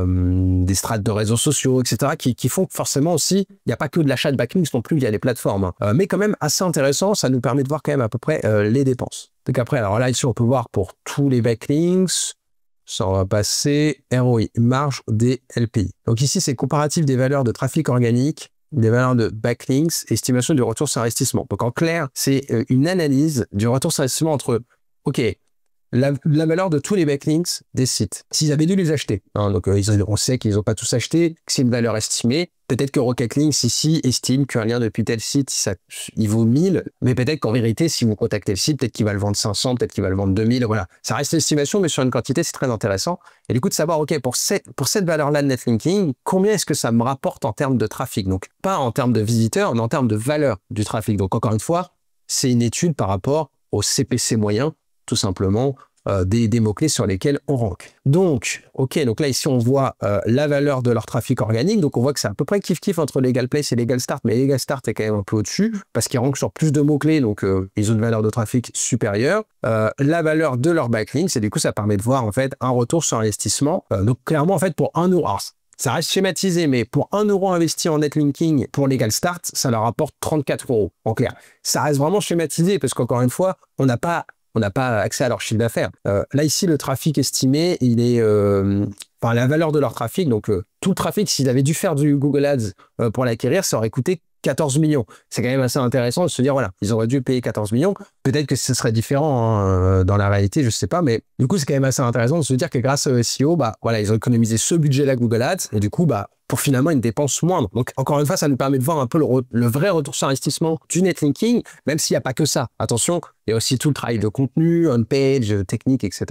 Des strates de réseaux sociaux, etc. qui font que forcément aussi, il n'y a pas que de l'achat de backlinks non plus, il y a les plateformes. Mais quand même assez intéressant, ça nous permet de voir quand même à peu près les dépenses. Donc après, alors là, ici, on peut voir pour tous les backlinks, ça, on va passer ROI, marge des LPI. Donc ici, c'est comparatif des valeurs de trafic organique, des valeurs de backlinks, estimation du retour sur investissement. Donc en clair, c'est une analyse du retour sur investissement entre, OK, la valeur de tous les backlinks des sites, s'ils avaient dû les acheter. Donc on sait qu'ils n'ont pas tous acheté, que c'est une valeur estimée. Peut-être que Rocketlinks ici estime qu'un lien depuis tel site, il vaut 1000, mais peut-être qu'en vérité, si vous contactez le site, peut-être qu'il va le vendre 500, peut-être qu'il va le vendre 2000, voilà. Ça reste l'estimation, mais sur une quantité, c'est très intéressant. Et du coup, de savoir, OK, pour cette valeur-là de netlinking, combien est-ce que ça me rapporte en termes de trafic? Donc, pas en termes de visiteurs, mais en termes de valeur du trafic. Donc, encore une fois, c'est une étude par rapport au CPC moyen, tout simplement, des mots-clés sur lesquels on rank. Donc, OK, donc là, ici, on voit la valeur de leur trafic organique. Donc, on voit que c'est à peu près kiff-kiff entre Legal Place et Legal Start, mais Legal Start est quand même un peu au-dessus parce qu'ils rankent sur plus de mots-clés, donc ils ont une valeur de trafic supérieure. La valeur de leur backlinks, et du coup, ça permet de voir, en fait, un retour sur investissement. Donc, clairement, en fait, pour 1 €, alors, ça reste schématisé, mais pour 1 € investi en netlinking pour Legal Start, ça leur apporte 34 €. En clair, ça reste vraiment schématisé parce qu'encore une fois, on n'a pas accès à leur chiffre d'affaires. Là, ici, le trafic estimé, il est... Enfin, la valeur de leur trafic, donc tout le trafic, s'ils avaient dû faire du Google Ads pour l'acquérir, ça aurait coûté 14 millions. C'est quand même assez intéressant de se dire, voilà, ils auraient dû payer 14 millions. Peut-être que ce serait différent dans la réalité, je ne sais pas, mais du coup, c'est quand même assez intéressant de se dire que grâce au SEO, bah, voilà, ils ont économisé ce budget-là Google Ads, et du coup, bah, pour finalement une dépense moindre. Donc, encore une fois, ça nous permet de voir un peu le vrai retour sur investissement du netlinking, même s'il n'y a pas que ça. Attention, il y a aussi tout le travail de contenu, on-page, technique, etc.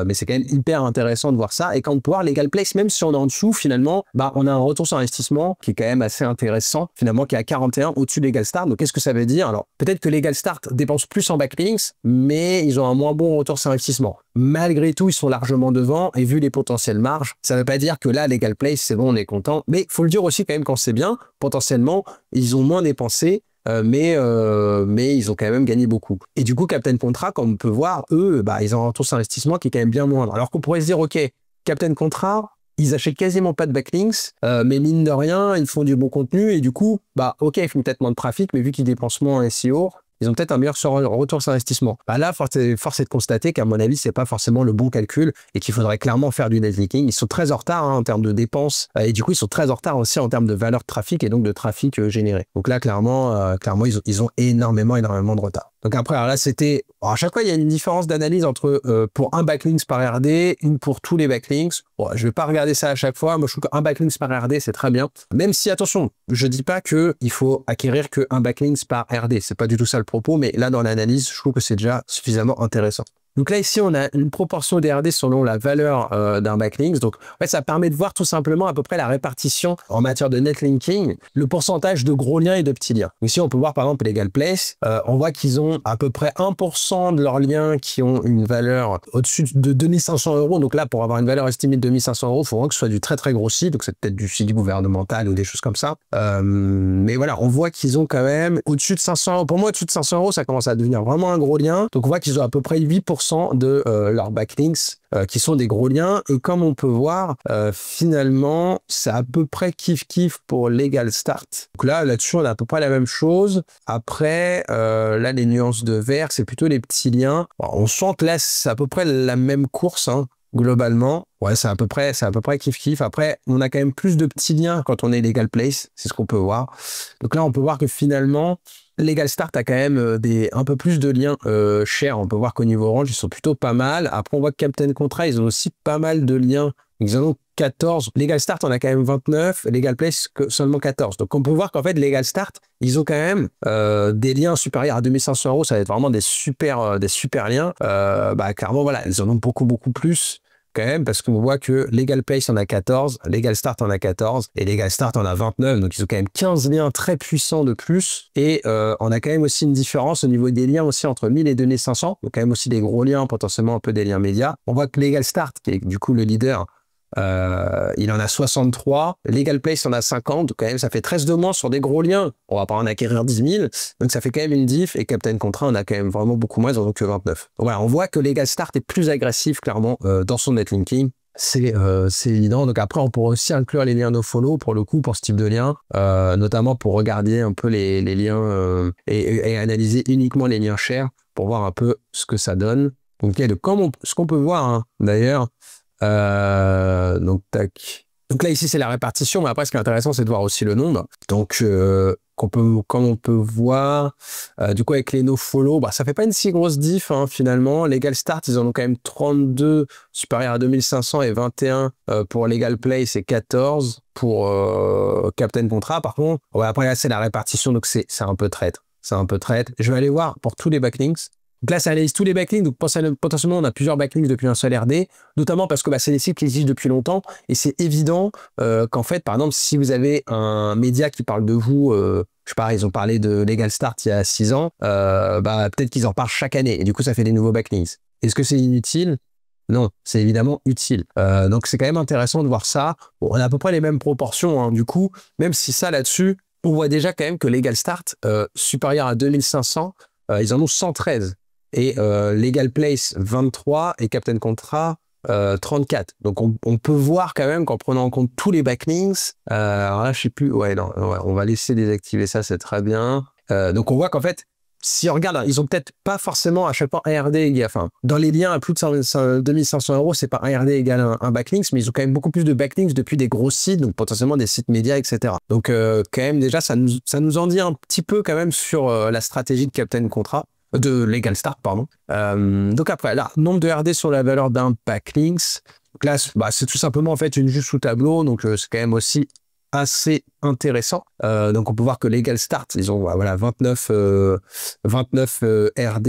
Mais c'est quand même hyper intéressant de voir ça. Et quand on peut voir Legal Place, même si on est en dessous, finalement, bah, on a un retour sur investissement qui est quand même assez intéressant, finalement, qui est à 41 au-dessus de Legal Start. Donc, qu'est-ce que ça veut dire? Alors, peut-être que Legal Start dépense plus en backlinks, mais ils ont un moins bon retour sur investissement. Malgré tout, ils sont largement devant et vu les potentielles marges, ça ne veut pas dire que là, Legal Place, c'est bon, on est content. Mais il faut le dire aussi quand même quand c'est bien, potentiellement, ils ont moins dépensé, mais ils ont quand même gagné beaucoup. Et du coup, Captain Contrat, comme on peut voir, eux, bah, ils ont un retour sur investissement qui est quand même bien moindre. Alors qu'on pourrait se dire, OK, Captain Contrat, ils achètent quasiment pas de backlinks, mais mine de rien, ils font du bon contenu et du coup, bah, OK, ils font peut-être moins de trafic, mais vu qu'ils dépensent moins en SEO, ils ont peut-être un meilleur retour sur investissement. Bah là, force est de constater qu'à mon avis, c'est pas forcément le bon calcul et qu'il faudrait clairement faire du netlinking. Ils sont très en retard en termes de dépenses et du coup, ils sont très en retard aussi en termes de valeur de trafic et donc de trafic généré. Donc là, clairement, ils ont énormément de retard. Donc après, alors là, c'était... À chaque fois, il y a une différence d'analyse entre pour un backlinks par RD, une pour tous les backlinks. Bon, je vais pas regarder ça à chaque fois. Moi, je trouve qu'un backlinks par RD, c'est très bien. Même si, attention, je dis pas qu'il faut acquérir qu'un backlinks par RD. C'est pas du tout ça le propos, mais là, dans l'analyse, je trouve que c'est déjà suffisamment intéressant. Donc là, ici, on a une proportion des RD selon la valeur d'un backlink. Donc, en fait, ça permet de voir tout simplement à peu près la répartition en matière de netlinking, le pourcentage de gros liens et de petits liens. Ici, on peut voir par exemple Legal Place. On voit qu'ils ont à peu près 1% de leurs liens qui ont une valeur au-dessus de 2500 €. Donc là, pour avoir une valeur estimée de 2500 €, il faut vraiment que ce soit du très très gros site. Donc c'est peut-être du site gouvernemental ou des choses comme ça. Mais voilà, on voit qu'ils ont quand même au-dessus de 500 €. Pour moi, au-dessus de 500 €, ça commence à devenir vraiment un gros lien. Donc on voit qu'ils ont à peu près 8% de leurs backlinks qui sont des gros liens. Et comme on peut voir, finalement, c'est à peu près kiff-kiff pour Legal Start. Donc là-dessus, on a à peu près la même chose. Après, là, les nuances de vert, c'est plutôt les petits liens. Bon, on sent que là, c'est à peu près la même course, hein, globalement. Ouais, c'est à peu près kiff-kiff. Après, on a quand même plus de petits liens quand on est Legal Place. C'est ce qu'on peut voir. Donc là, on peut voir que finalement, Legal Start a quand même un peu plus de liens chers. On peut voir qu'au niveau orange, ils sont plutôt pas mal. Après, on voit que Captain Contrat, ils ont aussi pas mal de liens. Ils en ont 14. Legal Start, on a quand même 29. Legal Place, seulement 14. Donc, on peut voir qu'en fait, Legal Start, ils ont quand même des liens supérieurs à 2500 €. Ça va être vraiment des super liens. Clairement, voilà, ils en ont beaucoup, beaucoup plus quand même, parce qu'on voit que Legal Place en a 14, Legal Start en a 14 et Legal Start en a 29. Donc, ils ont quand même 15 liens très puissants de plus. Et on a quand même aussi une différence au niveau des liens aussi entre 1000 et 2500. Donc, quand même aussi des gros liens, potentiellement un peu des liens médias. On voit que Legal Start, qui est du coup le leader, il en a 63. Legal Place en a 50. Donc, quand même, ça fait 13 de moins sur des gros liens. On va pas en acquérir 10 000. Donc, ça fait quand même une diff. Et Captain Contrat, on a quand même vraiment beaucoup moins, ils en ont que 29. Donc, voilà, on voit que Legal Start est plus agressif, clairement, dans son netlinking. C'est évident. Donc après, on pourrait aussi inclure les liens nofollow pour le coup, pour ce type de lien, notamment pour regarder un peu les liens et analyser uniquement les liens chers pour voir un peu ce que ça donne. Donc, ce qu'on peut voir, hein, d'ailleurs, donc tac. Donc là ici c'est la répartition, mais après ce qui est intéressant c'est de voir aussi le nombre. Donc comme on peut voir, du coup avec les nofollow, ça fait pas une si grosse diff, hein, finalement. Legal Start, ils en ont quand même 32 supérieur à 2500 et 21 pour Legal Place et 14 pour Captain Contrat. Par contre, ouais, après là c'est la répartition, donc c'est un peu traître. C'est un peu traître. Je vais aller voir pour tous les backlinks. Donc là, ça analyse tous les backlinks. Donc potentiellement, on a plusieurs backlinks depuis un seul RD, notamment parce que c'est des sites qui existent depuis longtemps. Et c'est évident qu'en fait, par exemple, si vous avez un média qui parle de vous, je sais pas, ils ont parlé de Legal Start il y a 6 ans, peut-être qu'ils en parlent chaque année. Et du coup, ça fait des nouveaux backlinks. Est-ce que c'est inutile? Non, c'est évidemment utile. Donc c'est quand même intéressant de voir ça. Bon, on a à peu près les mêmes proportions, hein, du coup, même si ça là-dessus, on voit déjà quand même que Legal Start, supérieur à 2500, ils en ont 113. Et Legal Place 23 et Captain Contrat 34. Donc on peut voir quand même qu'en prenant en compte tous les backlinks, alors là je sais plus, ouais, non, ouais, on va laisser désactiver ça, c'est très bien. Donc on voit qu'en fait, si on regarde, ils ont peut-être pas forcément à chaque fois un RD égal, enfin, dans les liens à plus de 2500 €, c'est pas un RD égal un backlinks, mais ils ont quand même beaucoup plus de backlinks depuis des gros sites, donc potentiellement des sites médias, etc. Donc quand même déjà, ça nous en dit un petit peu quand même sur la stratégie de Captain Contrat. De Legal Start, pardon. Donc après, là, nombre de RD sur la valeur d'un backlinks. Donc là, c'est tout simplement en fait une vue sous tableau, donc c'est quand même aussi assez intéressant. Donc on peut voir que Legal Start, ils ont voilà 29 RD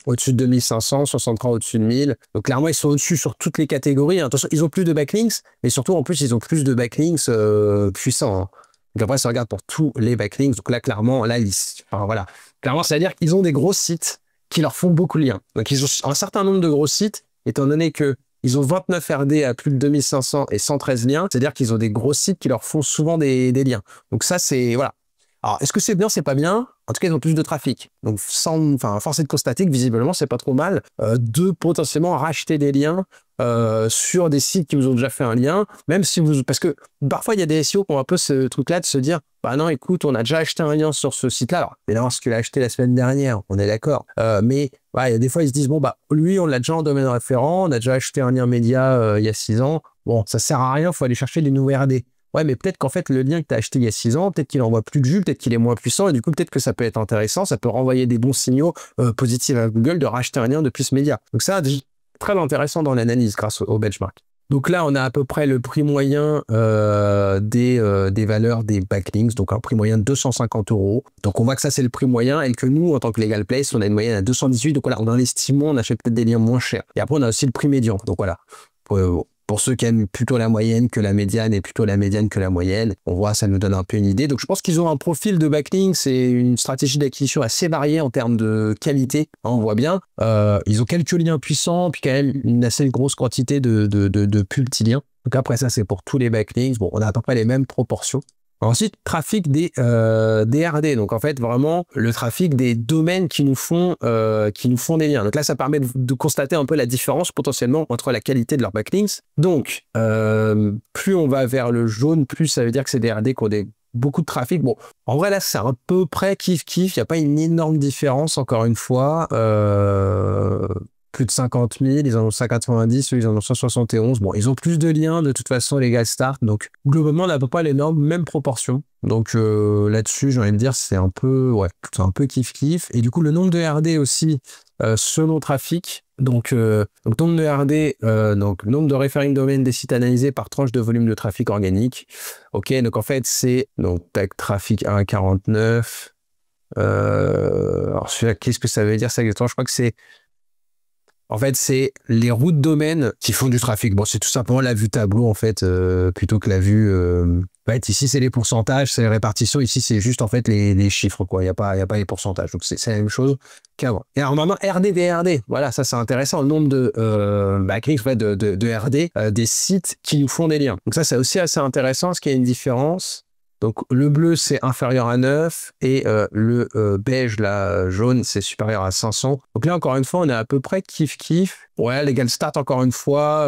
au-dessus de 2500, 63 au-dessus de 1000. Donc clairement, ils sont au-dessus sur toutes les catégories. Attention, ils ont plus de backlinks, mais surtout en plus, ils ont plus de backlinks puissants, hein. Donc après, si on regarde pour tous les backlinks, donc là, clairement, là, enfin, voilà. Clairement, c'est-à-dire qu'ils ont des gros sites qui leur font beaucoup de liens. Donc, ils ont un certain nombre de gros sites, étant donné qu'ils ont 29 RD à plus de 2500 et 113 liens, c'est-à-dire qu'ils ont des gros sites qui leur font souvent des liens. Donc ça, c'est... Voilà. Alors, est-ce que c'est bien, c'est pas bien? En tout cas, ils ont plus de trafic. Donc, force est de constater que visiblement, c'est pas trop mal de potentiellement racheter des liens sur des sites qui vous ont déjà fait un lien, même si vous... Parce que parfois, il y a des SEO qui ont un peu ce truc-là de se dire, bah non, écoute, on a déjà acheté un lien sur ce site-là. Alors, évidemment, ce qu'il a acheté la semaine dernière, on est d'accord. Mais il y a des fois, ils se disent, bon, lui, on l'a déjà en domaine référent, on a déjà acheté un lien média il y a 6 ans. Bon, ça sert à rien, il faut aller chercher des nouveaux RD. Ouais, mais peut-être qu'en fait, le lien que tu as acheté il y a 6 ans, peut-être qu'il envoie plus de vues, peut-être qu'il est moins puissant, et du coup, peut-être que ça peut être intéressant, ça peut renvoyer des bons signaux positifs à Google de racheter un lien depuis ce média. Donc ça, très intéressant dans l'analyse grâce au benchmark. Donc là, on a à peu près le prix moyen des valeurs des backlinks, donc un prix moyen de 250 €. Donc on voit que ça, c'est le prix moyen et que nous, en tant que Legal Place, on a une moyenne à 218. Donc voilà, on en estime, on achète peut-être des liens moins chers. Et après, on a aussi le prix médian. Donc voilà, pour ceux qui aiment plutôt la moyenne que la médiane et plutôt la médiane que la moyenne, on voit, ça nous donne un peu une idée. Donc je pense qu'ils ont un profil de backlinks et une stratégie d'acquisition assez variée en termes de qualité. On voit bien, ils ont quelques liens puissants, puis quand même une assez grosse quantité de multi-liens. Donc après ça, c'est pour tous les backlinks. Bon, on a à peu près les mêmes proportions. Ensuite, trafic des RD. Donc, en fait, vraiment, le trafic des domaines qui nous font des liens. Donc là, ça permet de constater un peu la différence potentiellement entre la qualité de leurs backlinks. Donc, plus on va vers le jaune, plus ça veut dire que c'est des RD qui ont beaucoup de trafic. Bon, en vrai, là, c'est à peu près kiff-kiff. Il n'y a pas une énorme différence, encore une fois. Plus de 50 000, ils en ont 190, eux, ils en ont 171. Bon, ils ont plus de liens, de toute façon, Legal Start. Donc, globalement, on n'a à peu près les mêmes proportions. Donc, là-dessus, j'ai envie de dire, c'est un peu kiff-kiff. Et du coup, le nombre de RD aussi, selon trafic. Donc, nombre de RD, donc, nombre de referring domain des sites analysés par tranche de volume de trafic organique. OK, donc, en fait, c'est, donc, trafic 1,49. Alors, celui-là, qu'est-ce que ça veut dire, ça, exactement? Je crois que c'est, en fait, c'est les routes de domaine qui font du trafic. Bon, c'est tout simplement la vue tableau, en fait, plutôt que la vue... En fait, ici, c'est les pourcentages, c'est les répartitions. Ici, c'est juste, en fait, les chiffres, quoi. Il n'y a pas les pourcentages. Donc, c'est la même chose qu'avant. Et alors, maintenant, RD, DRD. Voilà, ça, c'est intéressant. Le nombre de backlinks, en fait, de RD, des sites qui nous font des liens. Donc, ça, c'est aussi assez intéressant, parce qu'il y a une différence. Donc, le bleu, c'est inférieur à 9 et le beige, là, jaune, c'est supérieur à 500. Donc là, encore une fois, on est à peu près kiff-kiff. Ouais, Legal Start, encore une fois,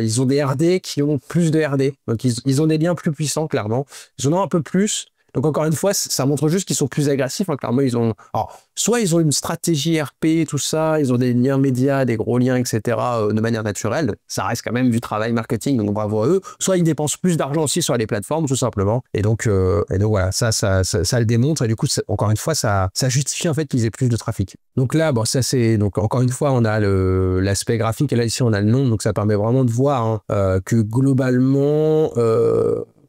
ils ont des RD qui ont plus de RD. Donc, ils ont des liens plus puissants, clairement. Ils en ont un peu plus. Donc, encore une fois, ça montre juste qu'ils sont plus agressifs. Hein. Clairement, ils ont... Alors, soit ils ont une stratégie RP, tout ça, ils ont des liens médias, des gros liens, etc., de manière naturelle. Ça reste quand même du travail marketing, donc bravo à eux. Soit ils dépensent plus d'argent aussi sur les plateformes, tout simplement. Et donc voilà, ça le démontre. Et du coup, encore une fois, ça justifie en fait qu'ils aient plus de trafic. Donc là, bon, ça c'est... Donc, encore une fois, on a l'aspect graphique. Et là, ici, on a le nom. Donc, ça permet vraiment de voir hein, que globalement...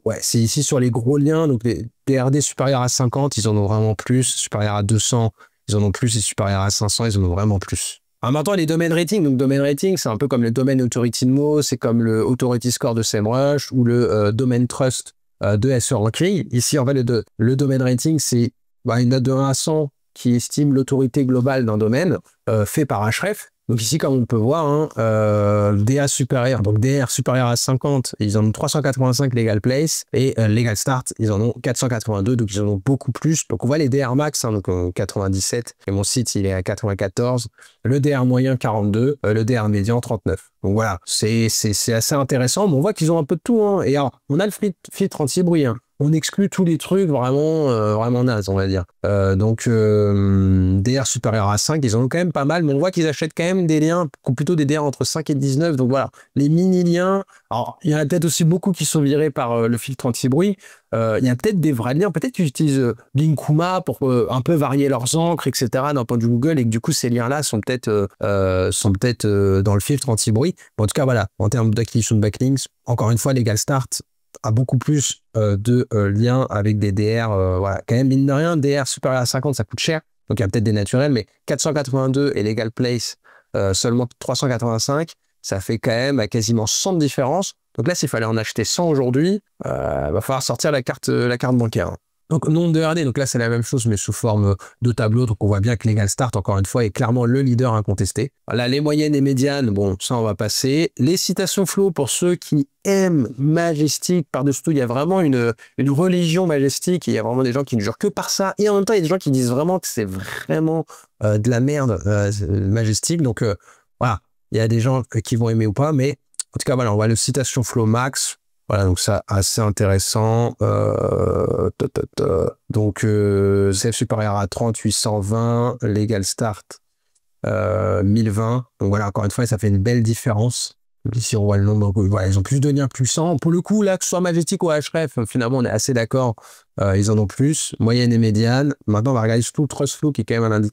ouais, c'est ici sur les gros liens, donc les DRD supérieurs à 50, ils en ont vraiment plus, supérieurs à 200, ils en ont plus, et supérieurs à 500, ils en ont vraiment plus. Alors maintenant, les domaines rating, donc domaine rating, c'est un peu comme le domaine authority de Mo, c'est comme le authority score de SEMrush ou le domaine trust de SERanking. Ici, en fait, le domaine rating, c'est une note de 1 à 100 qui estime l'autorité globale d'un domaine fait par Ahrefs. Donc ici, comme on peut voir, hein, DA supérieur, donc DR supérieur à 50, ils en ont 385 Legal Place, et Legal Start, ils en ont 482, donc ils en ont beaucoup plus. Donc on voit les DR max, hein, donc 97, et mon site, il est à 94, le DR moyen 42, le DR médian 39. Donc voilà, c'est assez intéressant, mais on voit qu'ils ont un peu de tout. Hein. Et alors, on a le filtre anti-bruit, hein. On exclut tous les trucs vraiment nazes, on va dire. Donc, DR supérieur à 5, ils en ont quand même pas mal, mais on voit qu'ils achètent quand même des liens, plutôt des DR entre 5 et 19. Donc voilà, les mini-liens. Alors, il y en a peut-être aussi beaucoup qui sont virés par le filtre anti-bruit. Il y a peut-être des vrais liens, peut-être qu'ils utilisent Linkuma pour un peu varier leurs encres, etc. d'un point de vue Google, et que du coup, ces liens-là sont peut-être dans le filtre anti-bruit. Bon, en tout cas, voilà, en termes d'acquisition de backlinks, encore une fois, Legal Start a beaucoup plus de liens avec des DR, voilà, quand même, mine de rien, DR supérieur à 50, ça coûte cher, donc il y a peut-être des naturels, mais 482 et Legal Place, seulement 385, ça fait quand même à quasiment 100 de différence. Donc là, s'il fallait en acheter 100 aujourd'hui, va falloir sortir la carte bancaire. Hein. Donc, nombre de RD, donc là, c'est la même chose, mais sous forme de tableau. Donc, on voit bien que Legal Start, encore une fois, est clairement le leader incontesté. Là, les moyennes et médianes, bon, ça, on va passer. Les citations flow, pour ceux qui aiment Majestic, par-dessus tout, il y a vraiment une religion Majestic. Il y a vraiment des gens qui ne jurent que par ça. Et en même temps, il y a des gens qui disent vraiment que c'est vraiment de la merde, Majestic. Donc, voilà, il y a des gens qui vont aimer ou pas, mais en tout cas, voilà, on voit le citation flow max. Voilà, donc ça, assez intéressant. Donc, CF supérieur à 30, 820, Legal Start, 1020. Donc voilà, encore une fois, ça fait une belle différence. Donc ici, on voit le nombre. Voilà, ils ont plus de liens puissants. Pour le coup, là, que ce soit Majestic ou Ahrefs, finalement, on est assez d'accord. Ils en ont plus. Moyenne et médiane. Maintenant, on va regarder surtout le Trust Flow, qui est quand même un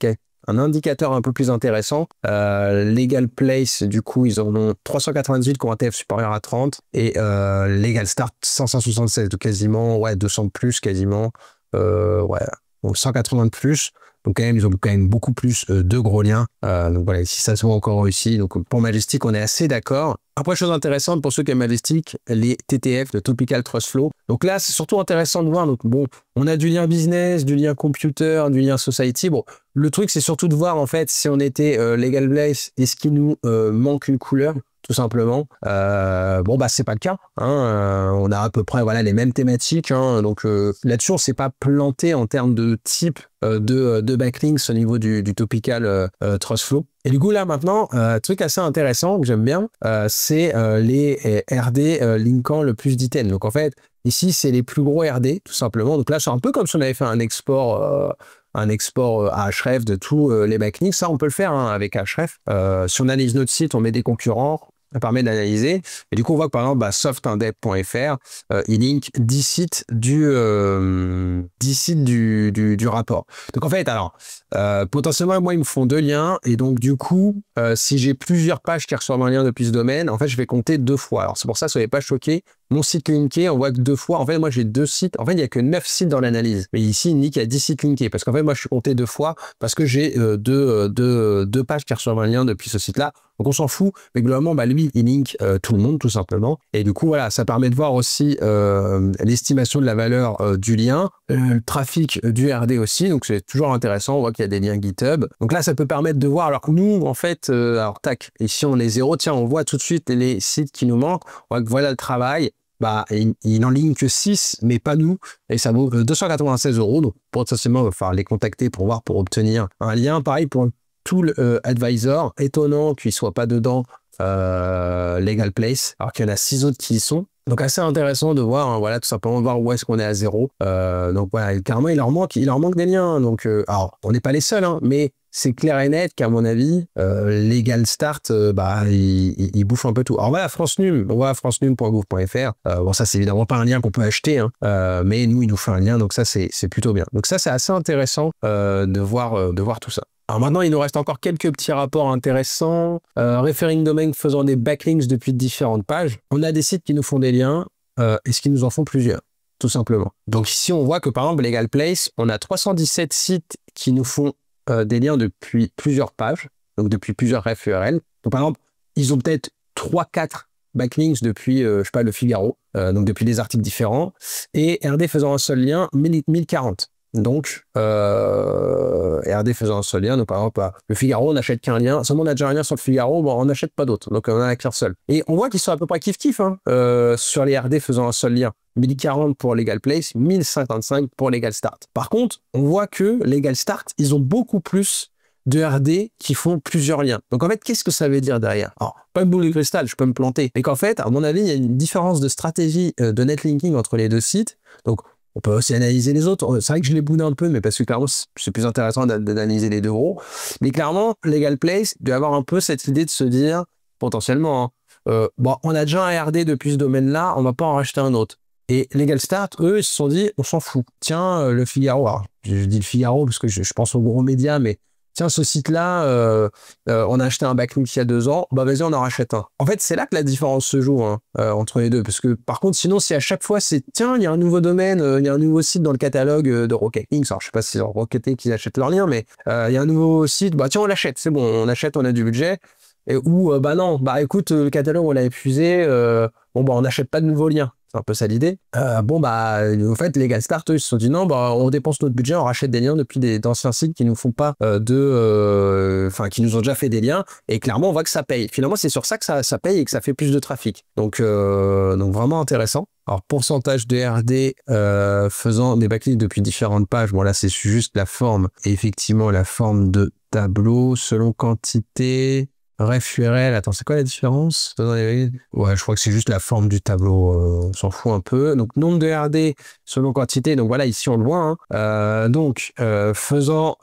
un indicateur un peu plus intéressant. Legal Place, du coup, ils en ont 398 qui ont un TF supérieur à 30 et Legal Start 576, donc quasiment, ouais, 200 de plus quasiment, ouais, donc 180 de plus. Donc quand même, ils ont quand même beaucoup plus de gros liens. Donc voilà, ici ça se voit encore ici. Donc pour Majestic, on est assez d'accord. Après, chose intéressante pour ceux qui aiment Majestic, les TTF, le Topical Trust Flow. Donc là, c'est surtout intéressant de voir. Donc bon, on a du lien business, du lien computer, du lien society. Bon, le truc, c'est surtout de voir en fait si on était Legal Place, est-ce qu'il nous manque une couleur, tout simplement. Bon, bah, c'est pas le cas. Hein. On a à peu près voilà, les mêmes thématiques. Hein. Donc là-dessus, on s'est pas planté en termes de type de backlinks au niveau du Topical Trust Flow. Et du coup, là, maintenant, truc assez intéressant que j'aime bien, c'est les RD linkant le plus d'items. Donc, en fait, ici, c'est les plus gros RD, tout simplement. Donc là, c'est un peu comme si on avait fait un export à Href de tous les backlinks. Ça, on peut le faire hein, avec Href. Si on analyse notre site, on met des concurrents. Ça permet d'analyser. Et du coup, on voit que par exemple, softindep.fr, il link 10 sites du rapport. Donc en fait, alors, potentiellement, moi, ils me font 2 liens. Et donc, du coup, si j'ai plusieurs pages qui reçoivent un lien depuis ce domaine, en fait, je vais compter 2 fois. Alors, c'est pour ça, soyez pas choqués. Mon site linké, on voit que 2 fois. En fait, moi, j'ai 2 sites. En fait, il n'y a que 9 sites dans l'analyse. Mais ici, il me dit qu'il y a 10 sites linkés. Parce qu'en fait, moi, je suis compté 2 fois parce que j'ai 2 pages qui reçoivent un lien depuis ce site-là. Donc, on s'en fout. Mais globalement, bah, lui, il link tout le monde, tout simplement. Et du coup, voilà, ça permet de voir aussi l'estimation de la valeur du lien, le trafic du RD aussi. Donc, c'est toujours intéressant. On voit qu'il y a des liens GitHub. Donc là, ça peut permettre de voir. Alors que nous, en fait, alors, tac, ici, on est 0. Tiens, on voit tout de suite les sites qui nous manquent. On voit que voilà le travail. Bah, il en ligne que 6, mais pas nous. Et ça vaut 296 €. Donc, potentiellement, il va falloir les contacter pour voir, pour obtenir un lien. Pareil pour Tool Advisor. Étonnant qu'il ne soit pas dedans Legal Place, alors qu'il y en a 6 autres qui y sont. Donc, assez intéressant de voir, hein, voilà, tout simplement, voir où est-ce qu'on est à 0. Donc, voilà, carrément, il leur manque des liens. Donc, alors, on n'est pas les seuls, hein, mais c'est clair et net qu'à mon avis, Legal Start, bah, il bouffe un peu tout. Alors, on va à France-Num, on va à francenum.gouv.fr. Bon, ça, c'est évidemment pas un lien qu'on peut acheter, hein, mais nous, il nous fait un lien, donc ça, c'est plutôt bien. Donc ça, c'est assez intéressant de voir tout ça. Alors maintenant, il nous reste encore quelques petits rapports intéressants. Referring domain faisant des backlinks depuis différentes pages. On a des sites qui nous font des liens. Est-ce qu'ils nous en font plusieurs? Tout simplement. Donc ici, on voit que par exemple, Legal Place, on a 317 sites qui nous font des liens depuis plusieurs pages, donc depuis plusieurs ref URL. Donc par exemple, ils ont peut-être 3-4 backlinks depuis, je sais pas, le Figaro, donc depuis des articles différents. Et RD faisant un seul lien, 1040. Donc, RD faisant un seul lien, donc par exemple, le Figaro, on n'achète qu'un lien. Seulement, on a déjà un lien sur le Figaro, bon, on n'achète pas d'autres. Donc, on en a qu'un seul. Et on voit qu'ils sont à peu près kiff-kiff hein, sur les RD faisant un seul lien. 1040 pour Legal Place, 1055 pour Legal Start. Par contre, on voit que Legal Start, ils ont beaucoup plus de RD qui font plusieurs liens. Donc en fait, qu'est-ce que ça veut dire derrière? Alors, pas une boule de cristal, je peux me planter. Mais qu'en fait, à mon avis, il y a une différence de stratégie de netlinking entre les deux sites. Donc, on peut aussi analyser les autres. C'est vrai que je les boude un peu, mais parce que clairement, c'est plus intéressant d'analyser les 2 gros. Mais clairement, Legal Place doit avoir un peu cette idée de se dire, potentiellement, hein, bon, on a déjà un RD depuis ce domaine-là, on va pas en racheter un autre. Et Legal Start, eux, ils se sont dit, on s'en fout. Tiens, le Figaro, alors, je dis le Figaro parce que je pense aux gros médias, mais tiens, ce site-là, on a acheté un backlink il y a 2 ans, bah vas-y, on en rachète un. En fait, c'est là que la différence se joue hein, entre les deux. Parce que par contre, sinon, si à chaque fois, c'est tiens, il y a un nouveau domaine, il y a un nouveau site dans le catalogue de Rocket Links, alors je sais pas si c'est Rocket Links qu'ils achètent leur lien, mais il y a un nouveau site, bah tiens, on l'achète, c'est bon, on achète, on a du budget. Et, ou bah non, bah écoute, le catalogue, on l'a épuisé, bon bah on n'achète pas de nouveaux liens. C'est un peu ça l'idée. Bon, bah, en fait, les Legal Start, eux, ils se sont dit non, bah, on dépense notre budget, on rachète des liens depuis d'anciens sites qui nous font pas qui nous ont déjà fait des liens. Et clairement, on voit que ça paye. Finalement, c'est sur ça que ça paye et que ça fait plus de trafic. Donc vraiment intéressant. Alors, pourcentage de RD faisant des backlinks depuis différentes pages. Bon, là, c'est juste la forme. Et effectivement, la forme de tableau selon quantité. Ref URL, attends, c'est quoi la différence? Ouais, je crois que c'est juste la forme du tableau, on s'en fout un peu. Donc, nombre de RD selon quantité, donc voilà, ici on le voit. Hein. Faisant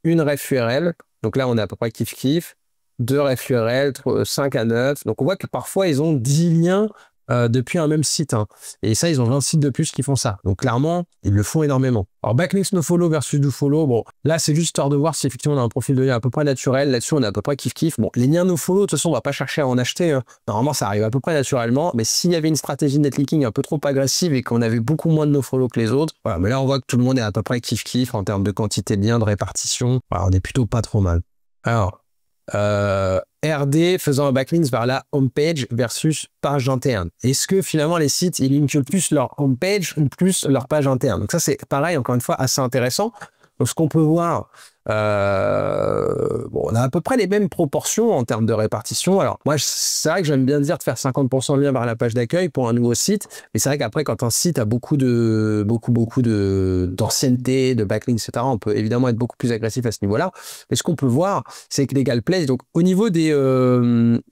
une ref URL, donc là on est à peu près kiff-kiff, 2 ref URL, 5 à 9. Donc on voit que parfois ils ont 10 liens depuis un même site. Hein. Et ça, ils ont 20 sites de plus qui font ça. Donc clairement, ils le font énormément. Alors backlinks nofollow versus dofollow, bon, là c'est juste histoire de voir si effectivement on a un profil de lien à peu près naturel. Là-dessus, on est à peu près kiff-kiff. Bon, les liens nofollow, de toute façon, on va pas chercher à en acheter. Hein. Normalement, ça arrive à peu près naturellement. Mais s'il y avait une stratégie de netlinking un peu trop agressive et qu'on avait beaucoup moins de nofollow que les autres, voilà. Mais là, on voit que tout le monde est à peu près kiff-kiff en termes de quantité de liens, de répartition. Voilà, on est plutôt pas trop mal. Alors, RD faisant un backlink vers la homepage versus page interne. Est-ce que finalement les sites ils linkent plus leur homepage ou plus leur page interne? Donc ça c'est pareil, encore une fois, assez intéressant. Donc ce qu'on peut voir, bon, on a à peu près les mêmes proportions en termes de répartition. Alors moi, c'est vrai que j'aime bien dire de faire 50% de lien vers la page d'accueil pour un nouveau site. Mais c'est vrai qu'après, quand un site a beaucoup d'ancienneté, de backlinks, etc., on peut évidemment être beaucoup plus agressif à ce niveau-là. Mais ce qu'on peut voir, c'est que Legal Place, donc au niveau des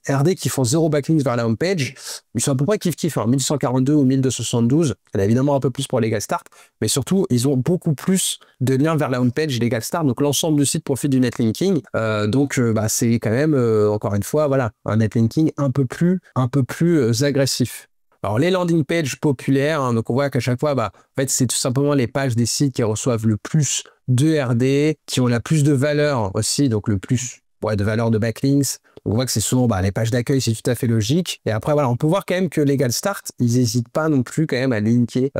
RD qui font 0 backlinks vers la homepage, ils sont à peu près kiff-kiff, hein, 1142 ou 1272. Il y en a évidemment un peu plus pour Legal Start, mais surtout, ils ont beaucoup plus de liens vers la homepage Legal Start. Donc l'ensemble du site profite du netlinking. Bah, c'est quand même, encore une fois, voilà, un netlinking un peu plus agressif. Alors, les landing pages populaires, hein, donc on voit qu'à chaque fois, bah, en fait, c'est tout simplement les pages des sites qui reçoivent le plus de RD, qui ont la plus de valeur aussi, donc le plus de valeur de backlinks. On voit que c'est souvent les pages d'accueil, c'est tout à fait logique. Et après, voilà, on peut voir quand même que Legal Start, ils n'hésitent pas non plus quand même à linker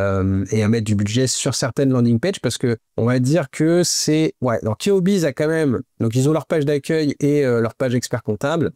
et à mettre du budget sur certaines landing pages parce que on va dire que c'est... Ouais, donc Keobiz a quand même... Donc, ils ont leur page d'accueil et leur page expert comptable.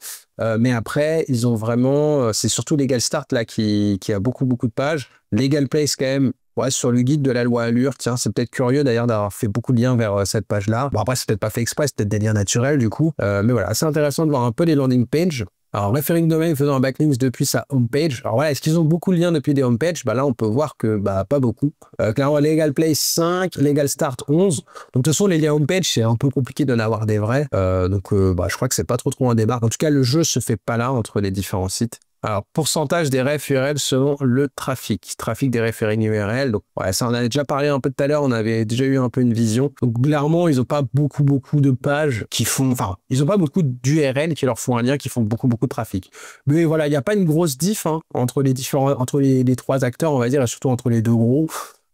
Mais après, ils ont vraiment... c'est surtout Legal Start là qui a beaucoup de pages. Legal Place quand même... Ouais, sur le guide de la loi Allure, tiens, c'est peut-être curieux d'ailleurs d'avoir fait beaucoup de liens vers cette page-là. Bon, après, c'est peut-être pas fait exprès, c'est peut-être des liens naturels du coup. Mais voilà, assez intéressant de voir un peu les landing pages. Alors, referring domain faisant un backlink depuis sa homepage. Alors voilà, est-ce qu'ils ont beaucoup de liens depuis des homepages? Bah là, on peut voir que pas beaucoup. Clairement, Legal Place 5, Legal Start 11. Donc, de toute façon, les liens homepage, c'est un peu compliqué d'en avoir des vrais. Je crois que c'est pas trop un débat. En tout cas, le jeu se fait pas là entre les différents sites. Alors, pourcentage des refs URL selon le trafic des referring URL. Donc, ouais, ça, on avait déjà parlé un peu tout à l'heure, on avait déjà eu un peu une vision. Donc, clairement, ils n'ont pas beaucoup de pages qui font... Enfin, ils n'ont pas beaucoup d'URL qui leur font un lien, qui font beaucoup de trafic. Mais voilà, il n'y a pas une grosse diff hein, entre les trois acteurs, on va dire, et surtout entre les deux gros.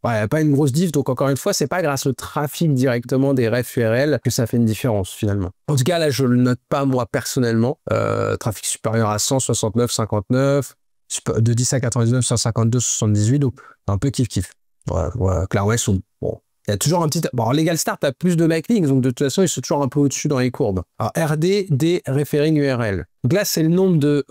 Ouais, il n'y a pas une grosse diff, donc encore une fois, c'est pas grâce au trafic directement des refs URL que ça fait une différence finalement. En tout cas, là, je le note pas moi personnellement. Trafic supérieur à 100, 69, 59, de 10 à 99, 152, 78, donc un peu kiff-kiff. Voilà, clairement, ils sont... Bon, il y a toujours un petit... Bon, Legal Start a plus de backlinks, donc de toute façon, ils sont toujours un peu au-dessus dans les courbes. Alors, RD des referring URL. Donc là, c'est le nombre de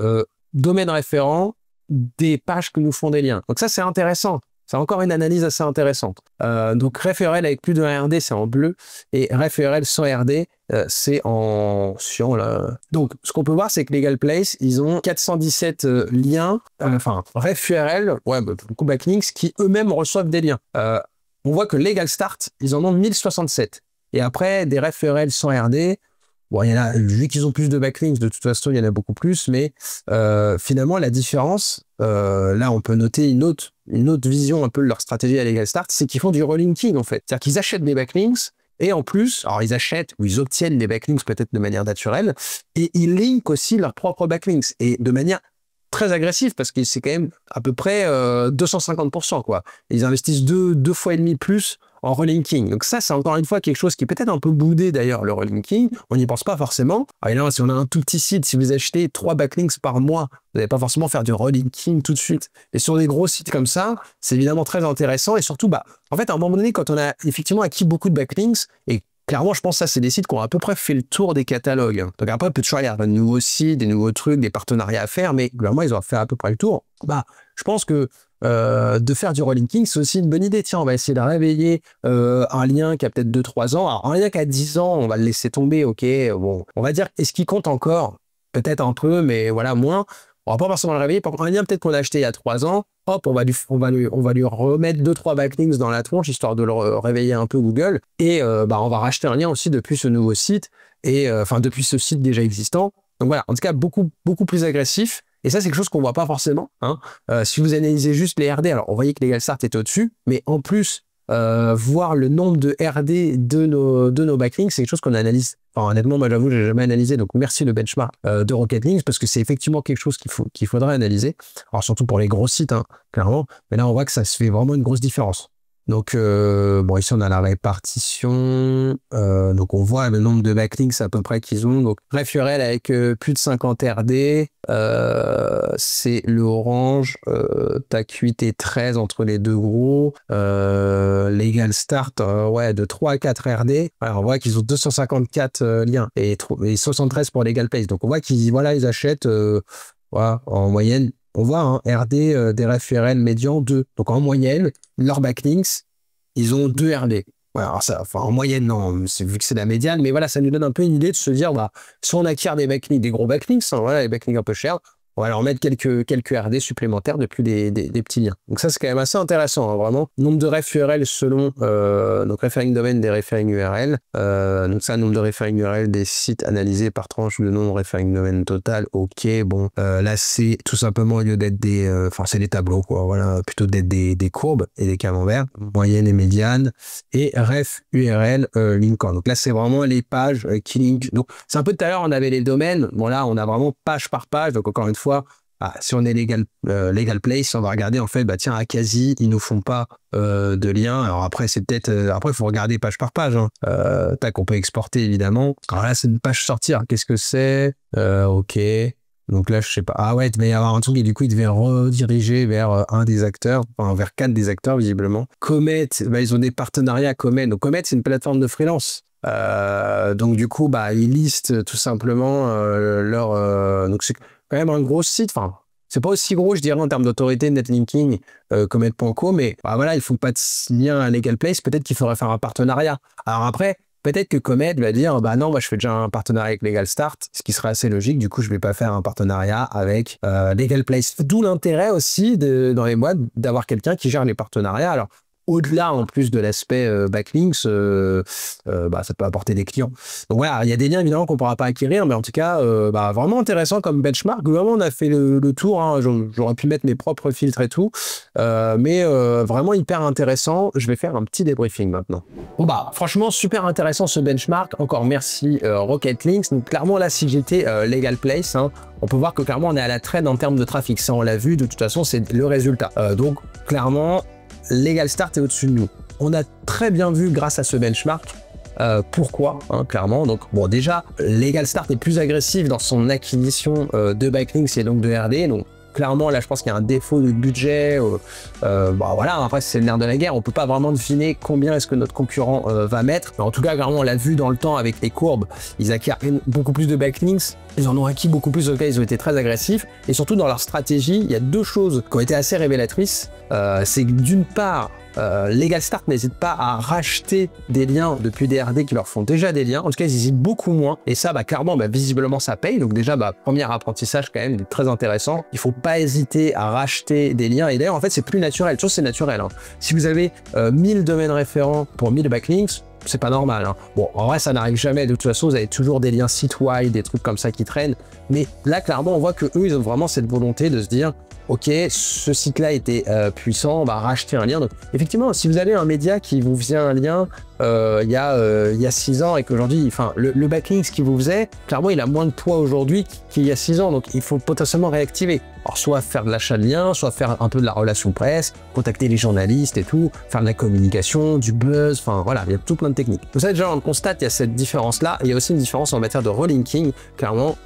domaines référents des pages que nous font des liens. Donc ça, c'est intéressant. C'est encore une analyse assez intéressante. Donc, ref URL avec plus de RD, c'est en bleu. Et ref URL sans RD, c'est en cyan, là. Donc, ce qu'on peut voir, c'est que Legal Place, ils ont 417 liens, ref URL, beaucoup backlinks, qui eux-mêmes reçoivent des liens. On voit que Legal Start, ils en ont 1067. Et après, des ref URL sans RD, bon, il y en a, vu qu'ils ont plus de backlinks, de toute façon, il y en a beaucoup plus, mais finalement, la différence, là, on peut noter une autre vision un peu de leur stratégie à Legal Start, c'est qu'ils font du relinking, en fait. C'est-à-dire qu'ils achètent des backlinks, et en plus, alors ils achètent ou ils obtiennent des backlinks peut-être de manière naturelle, et ils linkent aussi leurs propres backlinks, et de manière très agressive, parce que c'est quand même à peu près 250%, quoi. Ils investissent deux fois et demi plus en relinking. Donc ça, c'est encore une fois quelque chose qui est peut-être un peu boudé d'ailleurs, le relinking. On n'y pense pas forcément. Et là, si on a un tout petit site, si vous achetez 3 backlinks par mois, vous n'allez pas forcément faire du relinking tout de suite. Et sur des gros sites comme ça, c'est évidemment très intéressant. Et surtout, en fait, à un moment donné, quand on a effectivement acquis beaucoup de backlinks, et clairement, je pense que ça, c'est des sites qui ont à peu près fait le tour des catalogues. Donc après, peut-être il y a de nouveaux sites, des nouveaux trucs, des partenariats à faire, mais globalement, ils ont fait à peu près le tour. Je pense que de faire du relinking, c'est aussi une bonne idée. Tiens, on va essayer de réveiller un lien qui a peut-être 2-3 ans. Alors, un lien qui a 10 ans, on va le laisser tomber, ok. Bon, on va dire, est-ce qu'il compte encore? Peut-être un peu, mais voilà, moins. On va pas forcément le réveiller. Par contre, un lien peut-être qu'on a acheté il y a 3 ans, hop, on va lui remettre 2-3 backlinks dans la tronche, histoire de le réveiller un peu Google. Et on va racheter un lien aussi depuis ce nouveau site, et depuis ce site déjà existant. Donc voilà, en tout cas, beaucoup plus agressif. Et ça, c'est quelque chose qu'on ne voit pas forcément. Hein. Si vous analysez juste les RD, alors on voyait que Legal Start était au-dessus, mais en plus, voir le nombre de RD de nos backlinks, c'est quelque chose qu'on analyse Enfin, honnêtement, moi j'avoue, j'ai jamais analysé. Donc merci le benchmark de Rocket Links parce que c'est effectivement quelque chose qu'il faudrait analyser. Alors surtout pour les gros sites, hein, clairement. Mais là, on voit que ça se fait vraiment une grosse différence. Donc, bon, ici, on a la répartition. Donc, on voit le nombre de backlinks à peu près qu'ils ont. Donc, ref URL avec plus de 50 RD. C'est le orange. TAC 8 et 13 entre les deux gros. Legal Start, ouais, de 3 à 4 RD. Alors, on voit qu'ils ont 254 liens et 73 pour Legal Place. Donc, on voit qu'ils voilà, ils achètent voilà, en moyenne. On voit hein, RD des ref URL médian 2. Donc en moyenne, leurs backlinks, ils ont 2 RD. Ouais, alors ça, enfin, en moyenne, non, vu que c'est la médiane, mais voilà, ça nous donne un peu une idée de se dire, bah, si on acquiert des backlinks, des gros backlinks, hein, voilà, les backlinks un peu chers, on va leur mettre quelques RD supplémentaires depuis des petits liens. Donc ça, c'est quand même assez intéressant, hein, vraiment. Nombre de ref URL selon donc referring domaine des referring URL. Donc ça, nombre de referring URL des sites analysés par tranche de nombre de referring domaine total. Ok, bon. Là, c'est tout simplement, au lieu d'être des... Enfin, c'est des tableaux, quoi. Voilà, plutôt d'être des courbes et des camemberts. Moyenne et médiane. Et ref URL linkant. Donc là, c'est vraiment les pages qui linkent. Donc c'est un peu tout à l'heure, on avait les domaines. Bon, là, on a vraiment page par page. Donc encore une fois, si on est legal place, on va regarder en fait, bah tiens, Akazi, ils nous font pas de lien. Alors après, c'est peut-être, après, il faut regarder page par page. Hein. Tac, on peut exporter évidemment. Alors là, c'est une page sortir. Qu'est-ce que c'est? Ok. Donc là, je sais pas. Ah ouais, il devait y avoir un truc et du coup, il devait rediriger vers un des acteurs, enfin vers 4 des acteurs visiblement. Comet, bah, ils ont des partenariats Comet. Donc Comet, c'est une plateforme de freelance. Donc du coup, bah, ils listent tout simplement donc c'est quand même un gros site. Enfin, c'est pas aussi gros, je dirais, en termes d'autorité netlinking Comet.co, mais bah, voilà, ils font pas de lien à Legal Place. Peut-être qu'il faudrait faire un partenariat. Alors après, peut-être que Comet va dire, bah non, moi je fais déjà un partenariat avec Legal Start, ce qui serait assez logique. Du coup, je vais pas faire un partenariat avec Legal Place. D'où l'intérêt aussi dans les boîtes d'avoir quelqu'un qui gère les partenariats. Alors, au-delà, en plus de l'aspect backlinks, bah, ça peut apporter des clients. Donc voilà, il y a des liens évidemment qu'on ne pourra pas acquérir, mais en tout cas, bah, vraiment intéressant comme benchmark. Globalement, on a fait le tour. Hein. J'aurais pu mettre mes propres filtres et tout, mais vraiment hyper intéressant. Je vais faire un petit débriefing maintenant. Bon bah, franchement, super intéressant ce benchmark. Encore merci Rocket Links. Donc clairement, là, si j'étais Legal Place, hein, on peut voir que clairement, on est à la traîne en termes de trafic. Ça, on l'a vu. De toute façon, c'est le résultat. Donc clairement, Legal Start est au-dessus de nous. On a très bien vu grâce à ce benchmark pourquoi, hein, clairement. Donc bon, déjà, Legal Start est plus agressif dans son acquisition de backlinks et donc de RD. Donc clairement, là, je pense qu'il y a un défaut de budget. Bah, voilà, après, c'est le nerf de la guerre. On peut pas vraiment deviner combien est-ce que notre concurrent va mettre. Mais en tout cas, clairement, on l'a vu dans le temps avec les courbes. Ils acquièrent beaucoup plus de backlinks. Ils en ont acquis beaucoup plus, auquel ils ont été très agressifs. Et surtout, dans leur stratégie, il y a deux choses qui ont été assez révélatrices. C'est que d'une part, Legal Start n'hésite pas à racheter des liens depuis des RD qui leur font déjà des liens. En tout cas, ils hésitent beaucoup moins. Et ça, bah, clairement, bah, visiblement, ça paye. Donc déjà, bah, premier apprentissage quand même très intéressant. Il faut pas hésiter à racheter des liens. Et d'ailleurs, en fait, c'est plus naturel. Chose, c'est naturel. Hein. Si vous avez 1000 domaines référents pour 1000 backlinks, c'est pas normal. Hein. Bon, en vrai, ça n'arrive jamais. De toute façon, vous avez toujours des liens site-wide, des trucs comme ça qui traînent. Mais là, clairement, on voit que eux, ils ont vraiment cette volonté de se dire, ok, ce site-là était puissant, on va racheter un lien. Donc, effectivement, si vous avez un média qui vous faisait un lien il y a 6 ans et qu'aujourd'hui, enfin, le backlink qui vous faisait, clairement, il a moins de poids aujourd'hui qu'il y a 6 ans. Donc, il faut potentiellement réactiver. Alors, soit faire de l'achat de liens, soit faire un peu de la relation presse, contacter les journalistes et tout, faire de la communication, du buzz, enfin, voilà, il y a tout plein de techniques. Donc, ça, déjà, on constate, il y a cette différence-là. Il y a aussi une différence en matière de relinking. Clairement,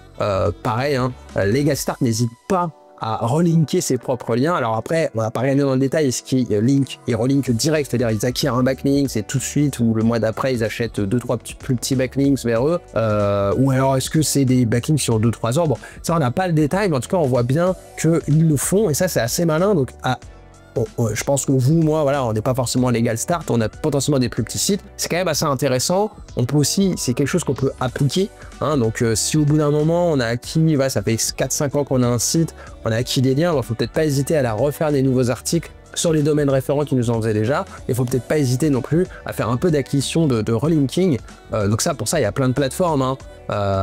pareil, hein, Legal Start n'hésite pas à relinker ses propres liens. Alors après, on va pas regarder dans le détail, est-ce qu'ils link et relink direct, c'est-à-dire ils acquièrent un backlink, c'est tout de suite, ou le mois d'après, ils achètent 2-3 plus petits backlinks vers eux, ou alors est-ce que c'est des backlinks sur 2-3 ans. Bon, ça on n'a pas le détail, mais en tout cas, on voit bien qu'ils le font, et ça c'est assez malin, donc je pense que vous, moi, voilà, on n'est pas forcément Legal Start, on a potentiellement des plus petits sites. C'est quand même assez intéressant. On peut aussi, c'est quelque chose qu'on peut appliquer. Hein, donc, si au bout d'un moment, on a acquis, voilà, ça fait 4-5 ans qu'on a un site, on a acquis des liens, il ne faut peut-être pas hésiter à la refaire des nouveaux articles sur les domaines référents qui nous en faisaient déjà. Il faut peut-être pas hésiter non plus à faire un peu d'acquisition de relinking. Donc ça, pour ça, il y a plein de plateformes. Hein.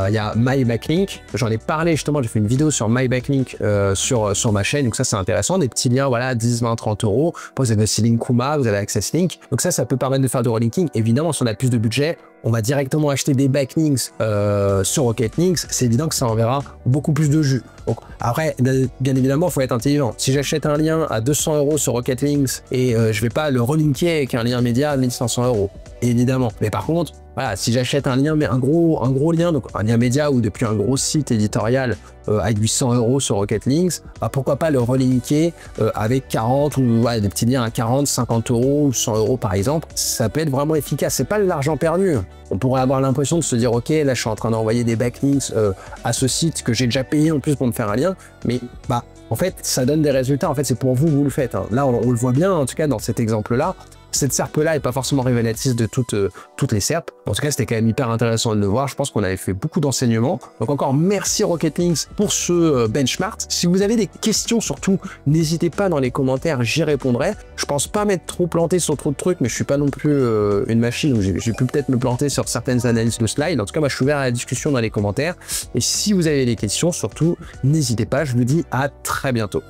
Il y a MyBacklink, j'en ai parlé justement, j'ai fait une vidéo sur MyBacklink sur ma chaîne, donc ça c'est intéressant, des petits liens, voilà, 10, 20, 30 €. Après, vous avez aussi Linkuma, vous avez AccessLink, donc ça peut permettre de faire du relinking. Évidemment, si on a plus de budget, on va directement acheter des backlinks sur Rocket Links, c'est évident que ça enverra beaucoup plus de jus. Donc après, bien évidemment, il faut être intelligent. Si j'achète un lien à 200 € sur Rocket Links et je vais pas le relinker avec un lien média à 1500 €, évidemment. Mais par contre, voilà, si j'achète un lien, mais un gros lien, donc un lien média ou depuis un gros site éditorial à 800 € sur Rocket Links, bah pourquoi pas le relinker avec 40 ou ouais, des petits liens à 40, 50 € ou 100 € par exemple. Ça peut être vraiment efficace. C'est pas de l'argent perdu. On pourrait avoir l'impression de se dire, ok, là je suis en train d'envoyer des backlinks à ce site que j'ai déjà payé en plus pour me faire un lien, mais bah en fait ça donne des résultats. En fait, c'est pour vous, vous le faites. Hein. Là, on le voit bien, en tout cas dans cet exemple-là. Cette SERP-là n'est pas forcément révélatrice de toutes les SERP. En tout cas, c'était quand même hyper intéressant de le voir. Je pense qu'on avait fait beaucoup d'enseignements. Donc encore, merci Rocket Links pour ce benchmark. Si vous avez des questions, surtout, n'hésitez pas dans les commentaires, j'y répondrai. Je pense pas m'être trop planté sur trop de trucs, mais je suis pas non plus une machine où j'ai pu peut-être me planter sur certaines analyses de slides. En tout cas, moi, je suis ouvert à la discussion dans les commentaires. Et si vous avez des questions, surtout, n'hésitez pas. Je vous dis à très bientôt.